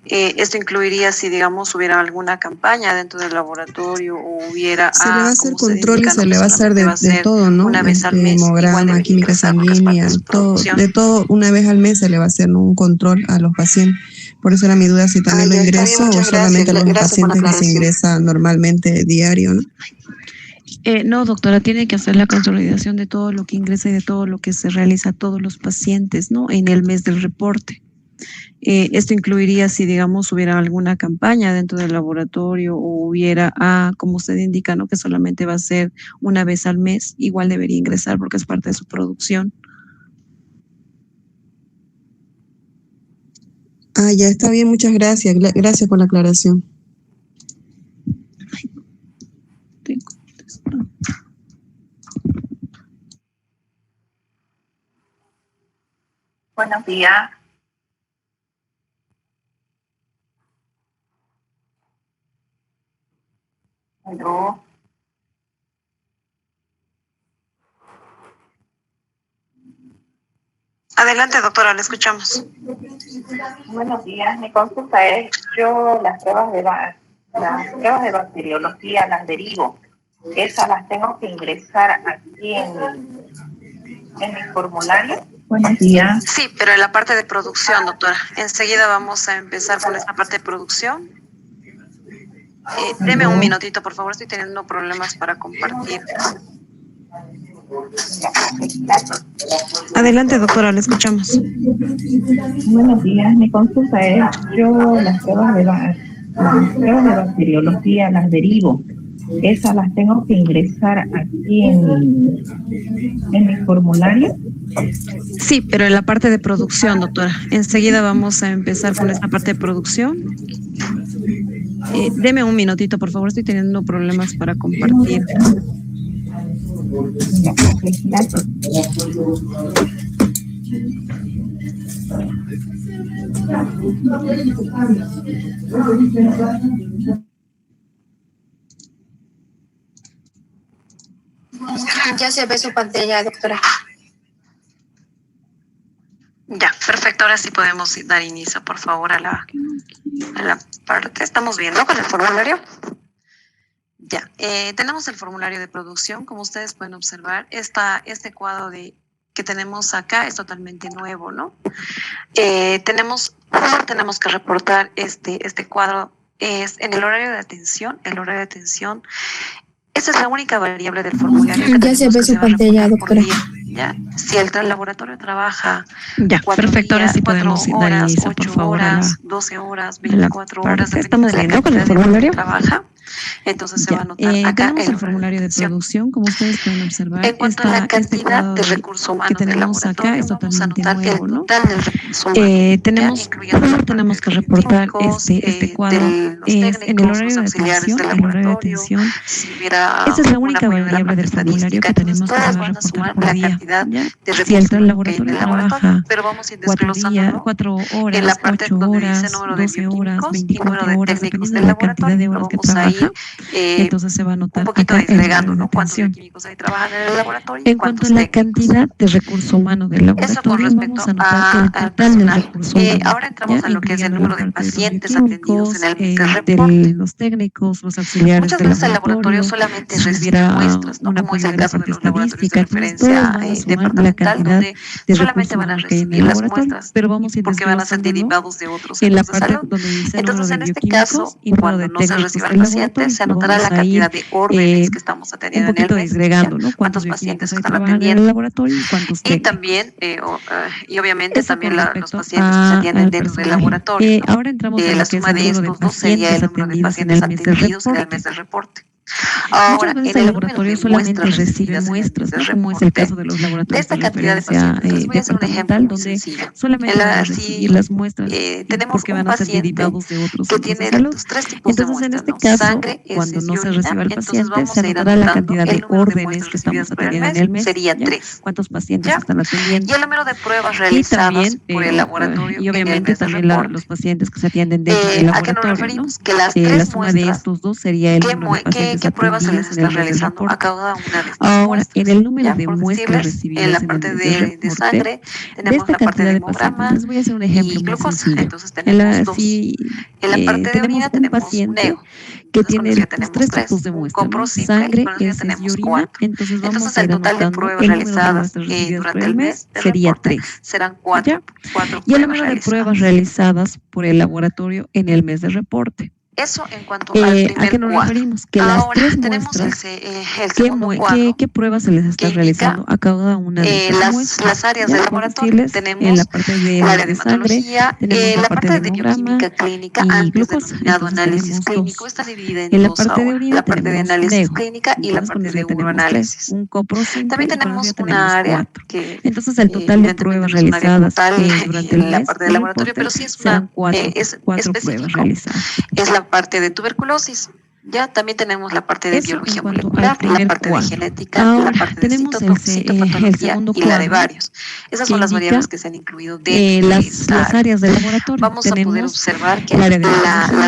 Esto incluiría si, digamos, hubiera alguna campaña dentro del laboratorio o hubiera... Se le va a hacer control y se le va a hacer de todo, ¿no? Una vez al mes. Hemograma, química sanguínea, todo, de todo, una vez al mes se le va a hacer un control a los pacientes. Por eso era mi duda si también lo ingreso o solamente a los pacientes que se ingresa normalmente diario, ¿no? No, doctora, tiene que hacer la consolidación de todo lo que ingresa y de todo lo que se realiza a todos los pacientes, ¿no? En el mes del reporte. Esto incluiría si, digamos, hubiera alguna campaña dentro del laboratorio o hubiera, como usted indica, ¿no? Que solamente va a ser una vez al mes, igual debería ingresar porque es parte de su producción. Ya está bien, muchas gracias. Gracias por la aclaración. Buenos días. Aló. Adelante, doctora, le escuchamos. Buenos días. Mi consulta es, yo las pruebas de bacteriología las derivo. Esas las tengo que ingresar aquí en mi formulario. Buenos días. Sí, pero en la parte de producción, doctora. Enseguida vamos a empezar con esta parte de producción. Deme un minutito, por favor. Estoy teniendo problemas para compartir. Adelante, doctora, le escuchamos. Buenos días. Mi consulta es, yo las pruebas de bacteriología las derivo. Esas las tengo que ingresar aquí en mi formulario. Sí, pero en la parte de producción, doctora. Enseguida vamos a empezar con esta parte de producción. Deme un minutito, por favor. Estoy teniendo problemas para compartir. Ya se ve su pantalla, doctora. Ya, perfecto. Ahora sí podemos dar inicio, por favor, a la parte. ¿Estamos viendo con el formulario? Ya, tenemos el formulario de producción. Como ustedes pueden observar, este cuadro que tenemos acá es totalmente nuevo, ¿no? Tenemos que reportar este cuadro es en el horario de atención. El horario de atención, esa es la única variable del formulario. Ya se ve su pantalla, doctora. ¿Ya? Si el laboratorio trabaja ya, 4 perfecto, días, ahora sí podemos 4 dar horas, inicio, 8 por favor, horas, 12 horas, 24 horas, ¿estamos viendo con el formulario? Trabaja, entonces se va a anotar acá tenemos el formulario de producción, como ustedes pueden observar. En cuanto a la cantidad de recursos humanos que tenemos acá es totalmente nuevo, ¿no? Tenemos que reportar este cuadro es en el horario de atención, esa es la única variable del formulario que tenemos que reportar por día. Si el laboratorio trabaja 4 horas, 8 horas, 12 horas, 24 horas, dependiendo de la cantidad de horas que trabaja, ir entonces se va a notar un poquito disgregando, ¿no? ¿Cuántos químicos ahí trabajan en el laboratorio? En cuanto a la cantidad de recurso humano del laboratorio, vamos a notar que el total del recurso humano. Ahora entramos a lo que es el número de pacientes atendidos en el mes del reporte. Los técnicos, los auxiliares muchas veces el laboratorio solamente recibe muestras, ¿no? Como es el caso de los laboratorios de referencia departamental, donde solamente van a recibir las muestras, pero vamos a porque van a ser derivados de otros en la centros de parte salud. donde dice Entonces, en este caso, cuando no se reciba el paciente, se anotará la cantidad de órdenes que estamos atendiendo en el mes, ¿no? cuántos pacientes están atendiendo, en el laboratorio y también, y obviamente también los pacientes que se atienden dentro del laboratorio. Ahora entramos en la suma de estos dos sería el número de pacientes atendidos en el mes del reporte. Ahora, en el laboratorio solamente recibe muestras, ¿no? Como es el caso de los laboratorios de esta cantidad de pacientes. Les voy a hacer un ejemplo muy sencillo. Solamente van a recibir las muestras tenemos que van a ser derivados de otros que tiene los tres tipos de muestras, en este caso, sangre, cuando no se reciba el paciente, vamos se a ir anotará la anotando cantidad de órdenes que recibidas estamos atendiendo en el mes. Sería 3. ¿Cuántos pacientes están atendiendo? Y el número de pruebas realizadas por el laboratorio. Y obviamente también los pacientes que se atienden dentro del laboratorio. ¿A qué nos referimos? Que las la tres suma de estos dos sería el número de pacientes ¿qué pruebas se les atendidos está realizando a cada una de estas Ahora, muestras? en el número de muestras recibidas en la parte de sangre, tenemos la parte de hemograma les voy a hacer un ejemplo y glucosa. sencillo. Entonces tenemos dos. En la parte de orina tenemos paciente neo. que tiene tenemos tres tipos de muestras, copro simple, sangre, heces y orina. 4. Entonces vamos a el ir total de anotando pruebas el número de realizadas muestras recibidas durante por el mes sería 3. Serán 4 y el número de pruebas realizadas por el laboratorio en el mes de reporte. Eso en cuanto al primer ¿A qué nos referimos? Que ahora, las tres tenemos muestras, el segundo cuadro, ¿qué pruebas se les está realizando a cada una de estas muestras? Las áreas del laboratorio tenemos en la parte de el área de sangre, tenemos la parte de bioquímica clínica, antes denominado análisis clínico, está dividida en la dos parte de orina, la parte de análisis clínica y la parte de uroanálisis. Un copro simple, también tenemos una área que entonces el total de pruebas realizadas durante el mes la parte del laboratorio, pero sí es una cuatro pruebas realizadas. Es la parte de tuberculosis. Ya también tenemos la parte de biología molecular, la parte de genética, la parte de citopatología y la de varios. Esas son las variables que se han incluido dentro de las áreas del laboratorio. Vamos a poder observar que la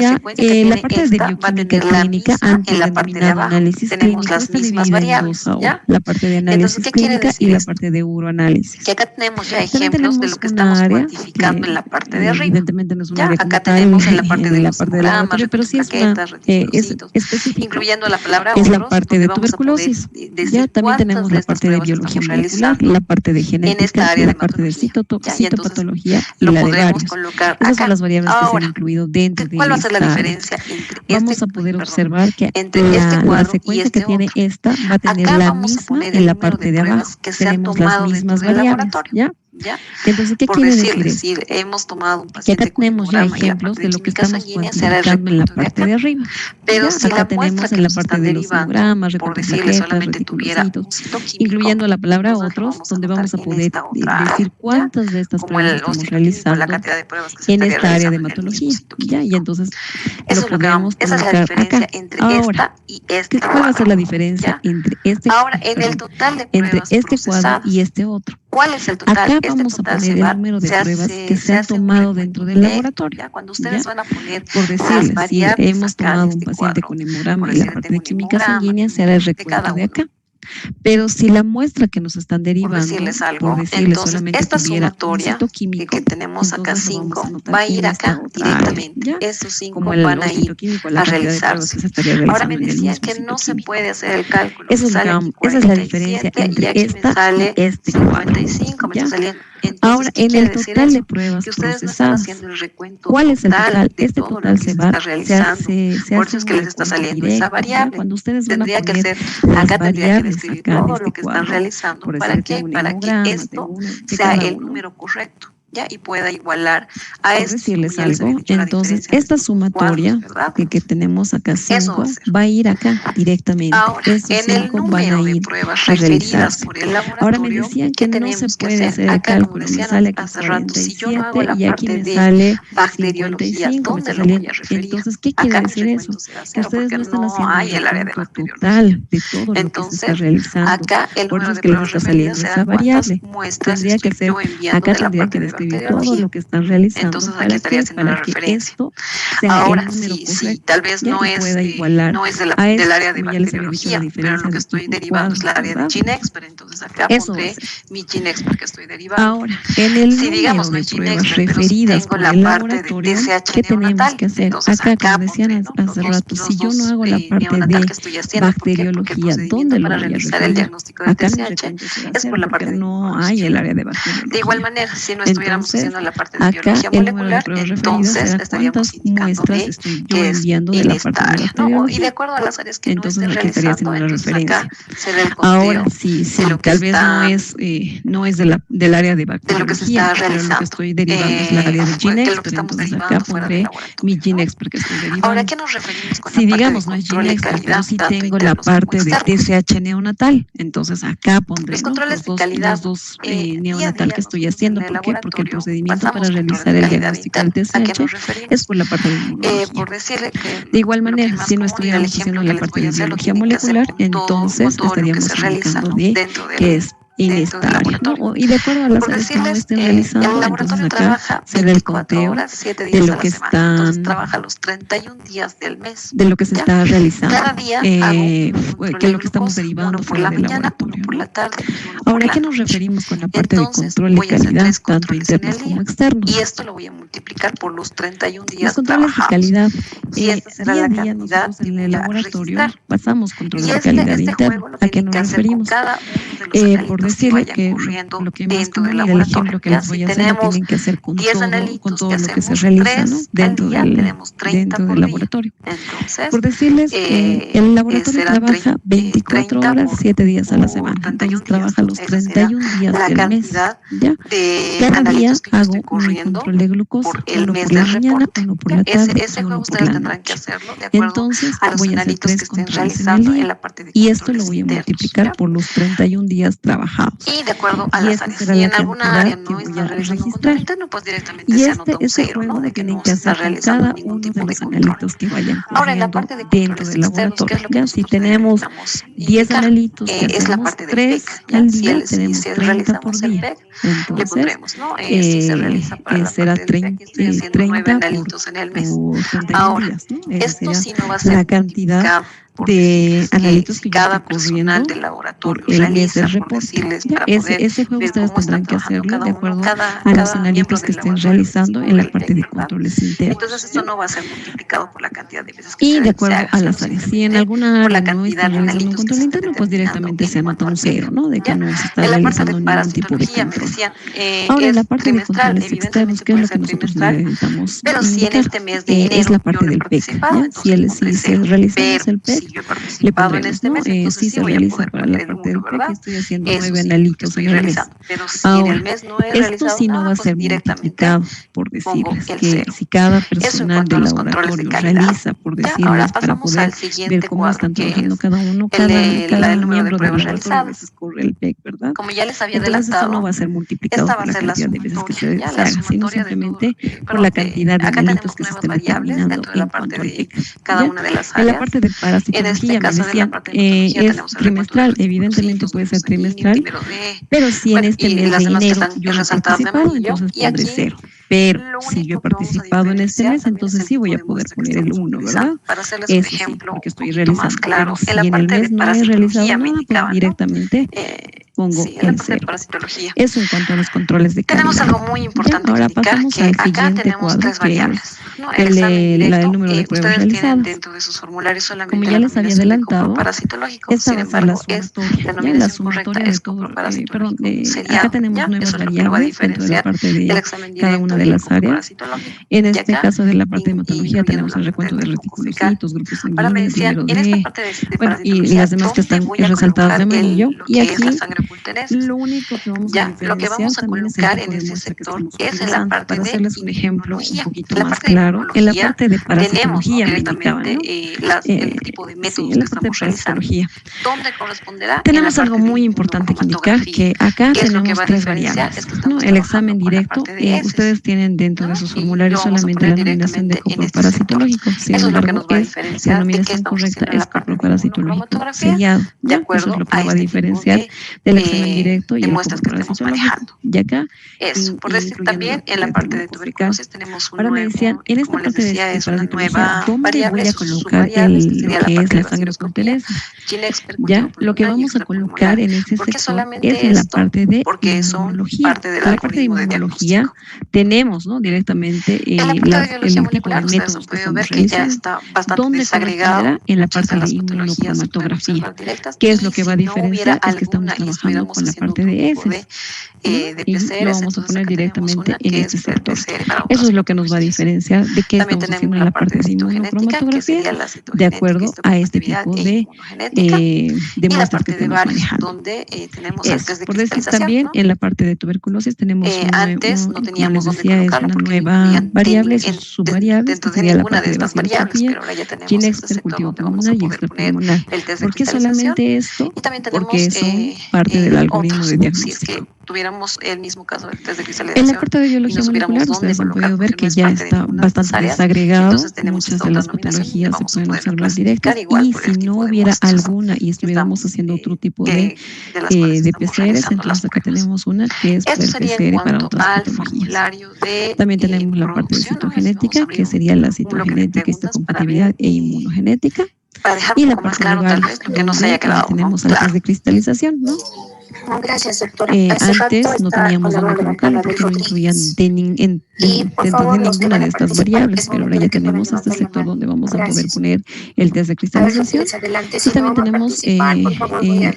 secuencia que tiene la parte de esta va a tener la misma en la parte de abajo. Tenemos las mismas variables, ¿ya? La parte de análisis clínica y la parte de uroanálisis. Y acá tenemos ya ejemplos de lo que estamos cuantificando en la parte de arriba. Evidentemente no es una área acá tenemos en la parte de los laboratorio, pero sí es una específica, incluyendo la palabra es la parte de tuberculosis. Ya también tenemos la parte de biología molecular, la parte de genética, la parte de citopatología y la de varios. Esas son las variables que se han incluido dentro de ¿cuál va a ser la diferencia entre vamos a poder observar que la secuencia que tiene esta va a tener la misma en la parte de abajo. Tenemos las mismas variables, ¿ya? Entonces, ¿qué quiere decir? Hemos tomado un que acá tenemos ya ejemplos de lo que estamos cuantificando en la parte de arriba. Pero si acá tenemos en la parte de los hemogramas, reticulocitos, incluyendo la palabra otros, donde vamos a poder decir cuántas de estas pruebas estamos realizando en esta área de hematología. Y entonces lo podemos colocar acá. Ahora, ¿cuál va a ser la diferencia entre este cuadro y este otro? ¿Cuál es el total? Acá vamos a poner el número de pruebas que se han tomado dentro del laboratorio. Cuando ustedes van a poner, por decirles, si hemos tomado un paciente con hemograma y la parte de química sanguínea, se hará el recuento de acá. Pero si la muestra que nos están derivando, por decirles algo, entonces esta sumatoria que tenemos acá 5 va a ir acá directamente. Estos 5 van a ir a realizarse. Ahora me decían que no se puede hacer el cálculo. Esa es la diferencia entre esta y este 55, me está saliendo. Entonces, ahora, en el total de pruebas procesadas, ¿cuál es el total? Este total se va realizando. Por eso es que les está saliendo esa variable. Cuando ustedes van a tendría que poner ser, acá tendría que escribir acá todo lo que están realizando. ¿Para qué? Para que esto sea el número correcto. ¿Ya? Y pueda igualar a esto. Decirles algo, entonces esta sumatoria que tenemos acá 5 va a ir acá directamente. Ahora, en el número de pruebas referidas por el laboratorio, ahora me decían que no se puede hacer el cálculo, me sale aquí 47 y aquí me sale 55, me está saliendo. Entonces, ¿qué quiere decir eso? Que ustedes no están haciendo el cálculo total de todo lo que se está realizando. Acá el por número eso es de que les pruebas está saliendo esa variable. Tendría que ser, acá tendría que escribir todo lo que están realizando. Entonces aquí estaría haciendo la referencia. Ahora, si tal vez no es del área de bacteriología, pero lo que estoy derivando es la área de GeneXpert, entonces acá pondré mi GeneXpert que estoy derivando. Ahora, en el si digamos no es pruebas referidas por el laboratorio, ¿qué tenemos que hacer? Acá, como decían hace rato, si yo no hago la parte de bacteriología, ¿dónde lo voy a realizar el diagnóstico de TSH? Es por la parte no hay el área de bacteriología. De igual manera, si no estuviéramos haciendo la parte de biología molecular, entonces estaríamos indicando que es en esta área, ¿no? Y de acuerdo a las áreas que no esté realizando, entonces acá se ve el conteo. Ahora, si tal vez no es del área de bacteriología, de lo que se está realizando, lo que estoy derivando es la área de GeneXpert, entonces acá pondré mi GeneXpert que estoy derivando. Ahora, ¿qué nos referimos con si la digamos no es GeneXpert, pero sí tengo la parte de TSH neonatal, entonces acá pondré los controles de calidad los dos neonatal que estoy haciendo. ¿Por qué? Porque el procedimiento para realizar el diagnóstico del TSH es por la parte de inmunología. Por decirle que de igual manera, si no estuviéramos haciendo la parte de biología molecular, entonces estaríamos indicando de que es en esta área, ¿no? Y de acuerdo a las áreas que no estén realizando, entonces acá será el conteo de lo que están, trabaja los 31 días del mes, de lo que se está realizando, cada día que es lo que estamos derivando fuera del laboratorio. Por la tarde, ahora, ¿a qué nos referimos con la parte de control de calidad, tanto internos como externos? Y esto lo voy a multiplicar por los 31 días los controles de calidad. Y esta será la cantidad nosotros en el laboratorio pasamos control de calidad interno. ¿A qué nos referimos? Por decirle que lo que más común y el ejemplo que les voy a hacer lo tienen que hacer con todo lo que se realiza, ¿no? dentro del laboratorio. Por decirles que el laboratorio trabaja 24 horas, 7 días a la semana. Entonces trabaja los 31 días del mes. ¿Ya? Cada día hago un control de glucosa, uno por la mañana, uno por la tarde y uno por la noche. Entonces voy a hacer 3 controles en el día y esto lo voy a multiplicar por los 31 días trabajados. Y de acuerdo a las áreas, si en alguna área no está realizando control interno, pues directamente se anota un 0, ¿no? De que no se está realizando ningún tipo de control. Ahora, en la parte de dentro del laboratorio, ya si tenemos 10 analitos, es la parte de 3 al día, tenemos 30 por día. Le pondremos, ¿no? Si se realiza para la será parte de PEC, estoy haciendo 9 analitos en el mes. Ahora, esto sí no va a ser la cantidad de analitos que cada personal del laboratorio por el mes de realiza, reporte. Ese juego ustedes tendrán que hacerlo de acuerdo a los analitos que estén realizando en la parte de controles internos. Entonces esto no va a ser multiplicado por la cantidad de veces que y de acuerdo a las áreas. Si en alguna área no están realizando un control interno, pues directamente se anota un 0, ¿no? De que no se está realizando ningún tipo de control. Ahora, en la parte de controles externos, ¿qué es lo que nosotros necesitamos? Pero si en este mes de enero es la parte del PEC. Si se realizamos el PEC, le pondremos, ¿no? Si se realiza para la parte del PEC, estoy haciendo 9 analitos en el mes. Ahora, esto sí no va a ser multiplicado, por decirles, que si cada personal del laboratorio realiza, por decirles, para poder ver cómo están trabajando cada uno, cada miembro del laboratorio a veces corre el PEC, ¿verdad? Como ya les había entonces adelantado, eso no va a ser multiplicado por la cantidad de veces que se haga, sino simplemente por la cantidad de analitos que se estén determinando en cuanto al PEC. Cada una de las áreas. En la parte de parasitología, me decían, es trimestral, evidentemente puede ser trimestral, pero si en este mes de enero yo no he participado, entonces pondré 0. Pero si yo he participado en este mes, entonces sí voy a poder poner el 1, ¿verdad? Para hacerles un ejemplo porque estoy realizando. más claro, Pero si en el mes no he realizado nada, pues directamente pongo el 0. Eso en cuanto a los controles de calidad. Tenemos algo muy importante ahora que indicar, pasamos que al acá siguiente tenemos cuadro, 3 que variables. es ¿no? el número de pruebas ustedes tienen realizadas. dentro de sus formularios solamente Como ya les había adelantado, parasitológico, esta sin va a ser la embargo, es sumatoria. La sumatoria de todo, perdón, acá tenemos nuevas variables dentro de la parte de cada una de las áreas. En este caso de la parte de hematología tenemos el recuento de reticulocitos, grupos sanguíneos, número de, bueno, y las demás que están resaltadas de amarillo. Y aquí lo único que vamos a diferenciar también es el tipo de muestra que estamos utilizando. Para hacerles un ejemplo un poquito más claro, en la parte de parasitología me indicaban, ¿no? el tipo de métodos que estamos realizando. ¿Dónde corresponderá? Tenemos algo muy importante que indicar, que acá tenemos 3 variables, ¿no? El examen directo, ustedes tienen dentro de sus formularios solamente la denominación de copro parasitológico, sin embargo, la denominación correcta es copro parasitológico sellado, ¿no? Eso es lo que va a diferenciar del examen directo y de muestras que estemos manejando. Y acá, eso, por decir también, en la parte de tuberculosis tenemos un ahora nuevo, me decían, en esta como les parte decía, de es una nueva ¿dónde variable, voy a colocar lo que es la sangre portelesa? Ya, lo que vamos a colocar en ese sector es en la parte de inmunología. En la parte de inmunología tenemos, ¿no?, directamente el tipo de métodos que estamos realizando. ¿Dónde colocarla? En la parte de inmunocromatografía. ¿Qué es lo que va a diferenciar? Es que estamos trabajando con la parte de heces. Y lo vamos a poner directamente en este sector. Eso es lo que nos va a diferenciar de qué estamos haciendo en la parte de inmunocromatografía de acuerdo a este tipo de muestras que estamos manejando. Donde tenemos por decir también, en la parte de tuberculosis tenemos antes no teníamos donde colocarlo, es una nueva variable, subvariable, dentro de ninguna de estas variables, pero ahora ya tenemos este sector donde vamos a poder poner el test de ¿por qué solamente esto? Y también tenemos porque son parte del algoritmo de diagnóstico. Si es que tuviéramos el mismo caso del test de cristalización. En la parte de biología molecular, ustedes han podido ver que ya está bastante desagregado. Muchas de las patologías se pueden observar directas. Y si no hubiera alguna y estuviéramos haciendo otro tipo de PCRs, entonces acá tenemos una que es PCR para otras patologías. También tenemos la parte de citogenética, que sería la citogenética, histocompatibilidad e inmunogenética. Y la parte de varios, que no se haya quedado tenemos el test de cristalización, ¿no? Gracias, doctora. Antes no teníamos dónde colocarlo porque no incluían dentro de ninguna de estas variables, pero ahora ya tenemos este sector donde vamos a poder poner el test de cristalización. Y también tenemos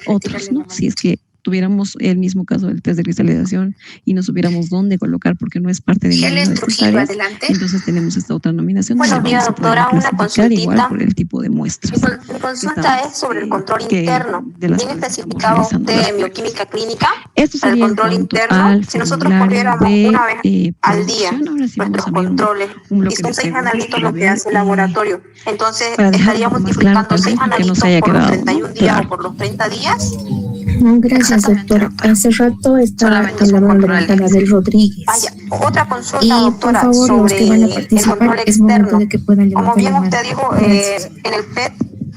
otros, ¿no? Si es que tuviéramos el mismo caso del test de cristalización y no supiéramos dónde colocar porque no es parte de ninguna de estas áreas, entonces tenemos esta otra nominación. Buenos días, doctora. Una consultita. Igual por el tipo de muestras. Mi consulta es sobre el control interno. ¿Tiene especificado de bioquímica clínica? Esto para el sería control interno. Si nosotros corriéramos una vez al día nuestros controles, y son 6 analitos lo que hace el laboratorio, entonces estaría multiplicando 6 analitos por los 31 días o por los 30 días. No, gracias, doctora. Hace rato estaba en la membranada del Rodríguez. Otra consulta, y doctora, por favor, los que van a participar, es momento de que puedan levantar como bien la mano. usted dijo, en el PET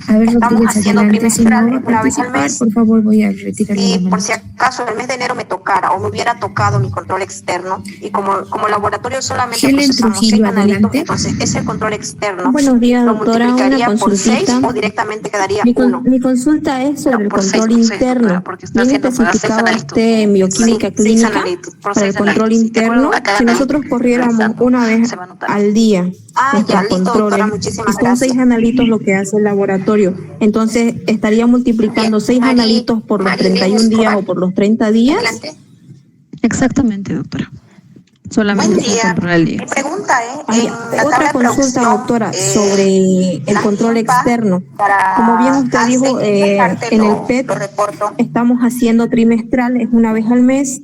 a ver, estamos Rodríguez, haciendo adelante. Si no va a una vez al participar, mes. por favor, voy a retirar Y la mano. por si acaso el mes de enero me tocara o me hubiera tocado mi control externo, y como laboratorio solamente Helen procesamos 6 Trujillo, analitos, adelante. entonces ese control externo Buenos días, lo doctora. Una multiplicaría por 6 consulta. o directamente quedaría Mi 1. consulta es sobre el por control 6, interno. porque está ¿Tiene haciendo para 6 especificado analitos. en bioquímica clínica para el control interno? Si nosotros corriéramos una vez al día nuestros listo, controles, doctora, y muchísimas son gracias. 6 analitos lo que hace el laboratorio, entonces estaría multiplicando 6 analitos por los 31 días o por los 30 días. Adelante. Exactamente, doctora. Solamente Buen es un día. control al día. Mi pregunta es, en la tabla Otra de consulta, producción, doctora, sobre el la control limpa externo. para Como bien usted Hansen, dijo, ¿en qué parte en el lo PET reporto? estamos haciendo trimestrales una vez al mes.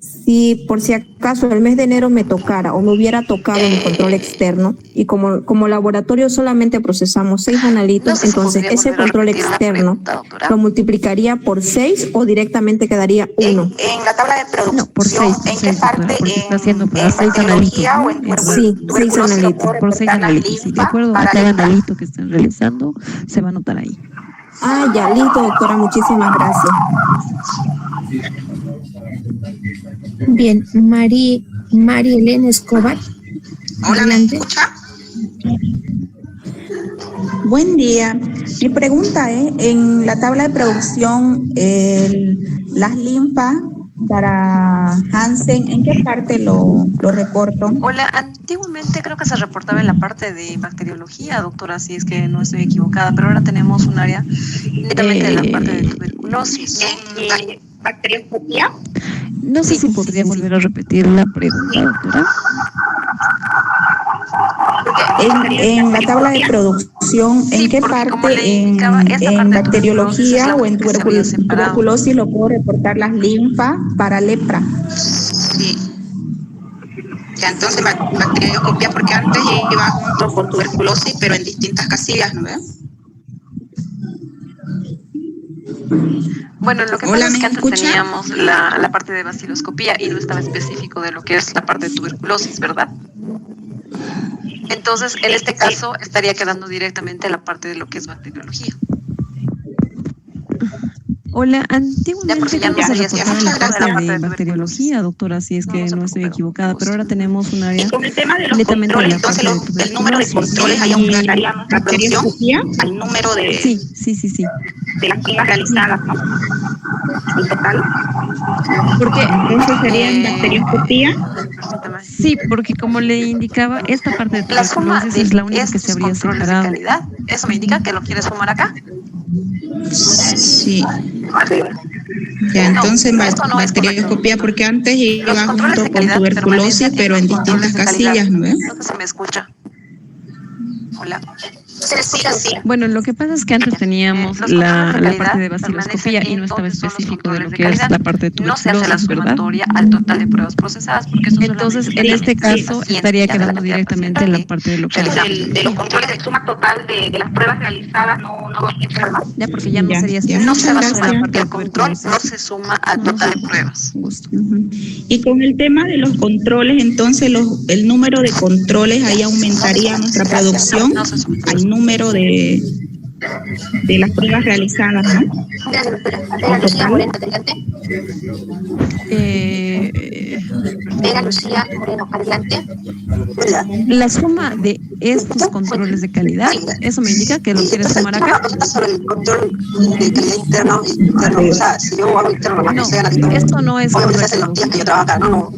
Si por si acaso el mes de enero me tocara o me hubiera tocado mi control externo, y como laboratorio solamente procesamos 6 analitos, No sé si entonces podría ese volver a control repetir la externo pregunta, doctora. lo multiplicaría por 6 o directamente quedaría 1. En la tabla de producción, No, por 6, ¿en qué parte? porque está haciendo para ¿En 6 analitos, bacteriología ¿no? o en Sí, 6 analitos. Por 6 analitos, y de acuerdo a cada analito que estén realizando, se va a anotar ahí. Ya, listo, doctora, muchísimas gracias. Bien, María Elena Escobar. Hola, ¿me escucha? Buen día. Mi pregunta es, en la tabla de producción, las linfas para Hansen, ¿en qué parte lo reporto? Hola, antiguamente creo que se reportaba en la parte de bacteriología, doctora, si es que no estoy equivocada, pero ahora tenemos un área netamente de la parte de tuberculosis. ¿Bacterioscopía? No sé si podría volver a repetir la pregunta, doctora. En la tabla de producción, ¿en qué parte? ¿En bacteriología o en tuberculosis lo puedo reportar las linfas para lepra? Sí. Ya, entonces bacterioscopía, porque antes iba junto con tuberculosis, pero en distintas casillas, ¿no ves? Bueno, lo que pasa es que antes teníamos la parte de baciloscopía y no estaba específico de lo que es la parte de tuberculosis, ¿verdad? Entonces, en este caso, estaría quedando directamente la parte de lo que es bacteriología. Hola, antiguamente creo que se reportaba la parte de bacteriología, doctora, si es que no estoy equivocada, pero ahora tenemos un área netamente de la parte de el número de controles ahí aumentaría nuestra bacterioscopía al número de, sí. de las pruebas realizadas, ¿no? En total. Porque entonces serían bacterioscopía. Sí, porque como le indicaba, esta parte de tuberculosis es la única que se habría separado. De calidad. Eso me indica que lo quieres sumar acá. Sí. Ya, entonces bacterioscopía, porque antes iba junto con tuberculosis, pero en distintas casillas, ¿no? No se me escucha. Hola. Bueno, lo que pasa es que antes teníamos la parte de baciloscopía y no estaba específico de lo que es la parte de tuberculosis, ¿verdad? Al total de pruebas procesadas, porque eso entonces, en este caso, estaría quedando directamente en la parte de localidad. De los controles de suma total de las pruebas realizadas no va a ser más. Ya, porque ya no sería específico. No se va a sumar la parte del control, no se suma al total de pruebas. Y con el tema de los controles, entonces el número de controles ahí aumentaría nuestra producción al número de las pruebas realizadas, ¿no? Lucía Moreno, adelante. La suma de estos controles de calidad, eso me indica que lo quieres sumar acá. El control de calidad interno, o sea, si yo hago interno, no, esto no es correcto.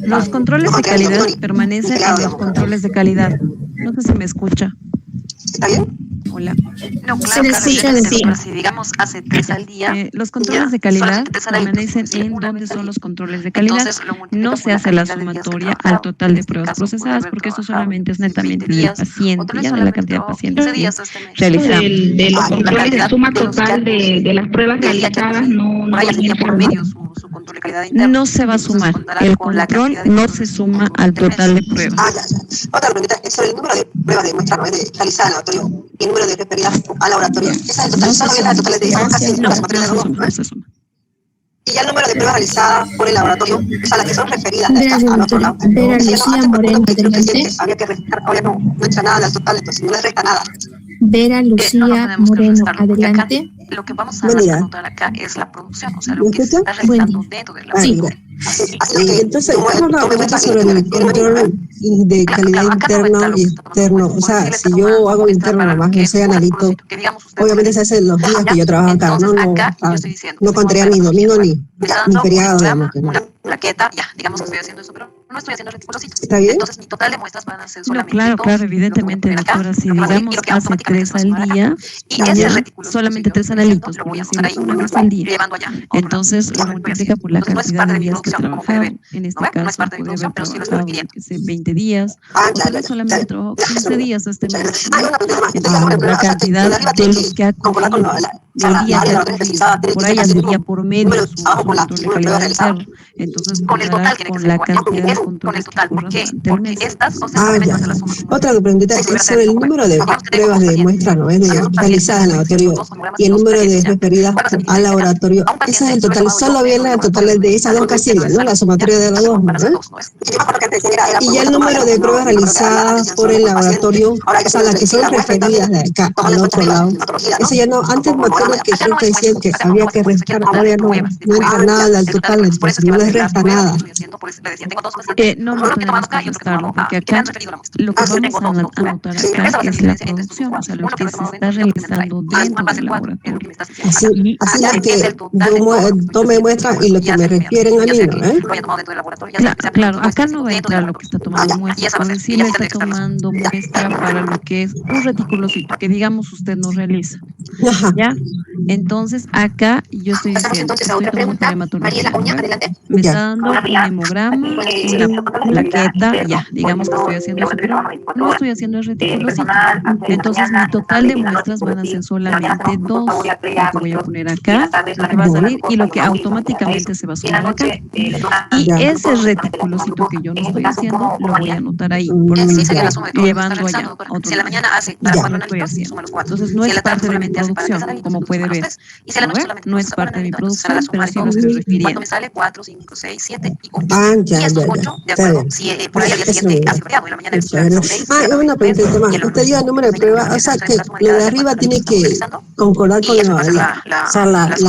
Los controles de calidad permanecen en los controles de calidad. No sé si me escucha. ¿Está bien? Hola. No, claro, si digamos hace 3 al día. Los controles de calidad permanecen en donde son los controles de calidad. No se hace la sumatoria al total de pruebas procesadas, porque eso solamente es netamente del paciente, ya de la cantidad de pacientes realizados. De los controles de suma total de las pruebas realizadas no por medio su control de calidad interno. No se va a sumar. El control no se suma al total de pruebas. Otra pregunta es sobre el número de pruebas de muestra realizadas en laboratorio y el número de referidas al laboratorio. Esa es el total, solo es la total de no se suma. Y ya el número de pruebas realizadas por el laboratorio, o sea, las que son referidas al otro lado. Vera Lucía Moreno, adelante. Había que restar, ahora no entra nada al total, entonces no le resta nada. Vera Lucía Moreno, adelante. Lo que vamos a anotar acá es la producción, o sea, lo que se está realizando dentro de la laboratorio. Entonces, tengo una pregunta sobre el control de calidad interno y externo. O sea, si yo hago interno nomás, no sé, analito, obviamente se hace los días que yo trabajo acá, no contaría ni domingo ni feriado, digamos. Una plaqueta, ya, digamos que estoy haciendo eso, pero no estoy haciendo reticulositos. ¿Está bien? Entonces, mi total de muestras van a ser solamente claro, evidentemente, doctora, si digamos hace 3 al día, solamente 3 analitos, porque si no una vez al día, entonces lo multiplica por la cantidad de días que trabajado. En este caso, puede haber trabajado 20 días, o tal vez solamente trabajó 15 días este mes. Entonces, la cantidad de los que ha cogido del día que ha cogido, por ahí sería por medio su control de calidad interno. Entonces, comparará con la cantidad de controles que corresponde del mes. Otra preguntita es sobre el número de pruebas de muestra realizadas en laboratorio y el número de referidas al laboratorio. Ese es el total, solo viene el total de esas dos casillas, ¿no? La sumatoria de las dos, ¿no? Y ya el número de pruebas realizadas por el laboratorio, o sea, las que son referidas de acá al otro lado. Eso ya no, antes me acuerdo que creo que decían que había que restar, ahora ya no entra nada al total, entonces no les resta nada. No tenemos que restarlo, porque acá lo que vamos a anotar acá es la producción, o sea, lo que se está realizando dentro del laboratorio. Así es que yo tome muestra y lo que me refieren a mí, ¿no? Claro, acá no va a entrar lo que está tomando muestra, pero sí le está tomando muestra para lo que es un reticulocito, que digamos usted no realiza. ¿Ya? Entonces, acá yo estoy diciendo, estoy tomando hematología, me está dando un hemograma, una plaqueta, ya, digamos que estoy haciendo eso, pero no estoy haciendo el reticulocito. Entonces, mi total de muestras van a ser solamente 2, lo que voy a poner acá, lo que va a salir y lo que automáticamente se va a sumar acá. Y ese reticulocito que yo no estoy haciendo, lo voy a anotar ahí, porque me estoy llevando allá. Si en la mañana hace ya, no estoy haciendo. Entonces, no es parte de mi producción, como puede ver. No es parte de mi producción, pero sí lo estoy refiriendo. Me sale 4, 5, 6, 7 y 8. Ah, ya, y estos ya, 8, de está acuerdo, bien. si por ahí al día siguiente hace feriado, en la mañana son 6. Una pregunta más. Usted dio el número de prueba, o sea que lo de arriba tiene que concordar con la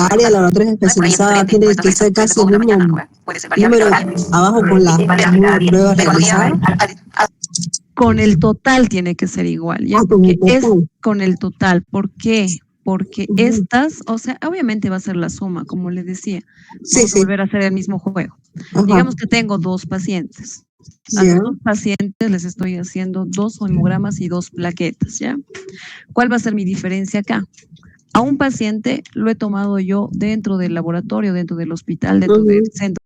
área de laboratorios especializada, tiene que ser casi el mismo número abajo con la prueba realizada. Con el total tiene que ser igual, ¿ya? Porque es con el total. ¿Por qué? Porque estas, o sea, obviamente va a ser la suma, como le decía. Vamos a volver a hacer el mismo juego. Digamos que tengo 2 pacientes. A los 2 pacientes les estoy haciendo 2 hemogramas y 2 plaquetas, ¿ya? ¿Cuál va a ser mi diferencia acá? A un paciente lo he tomado yo dentro del laboratorio, dentro del hospital, dentro del centro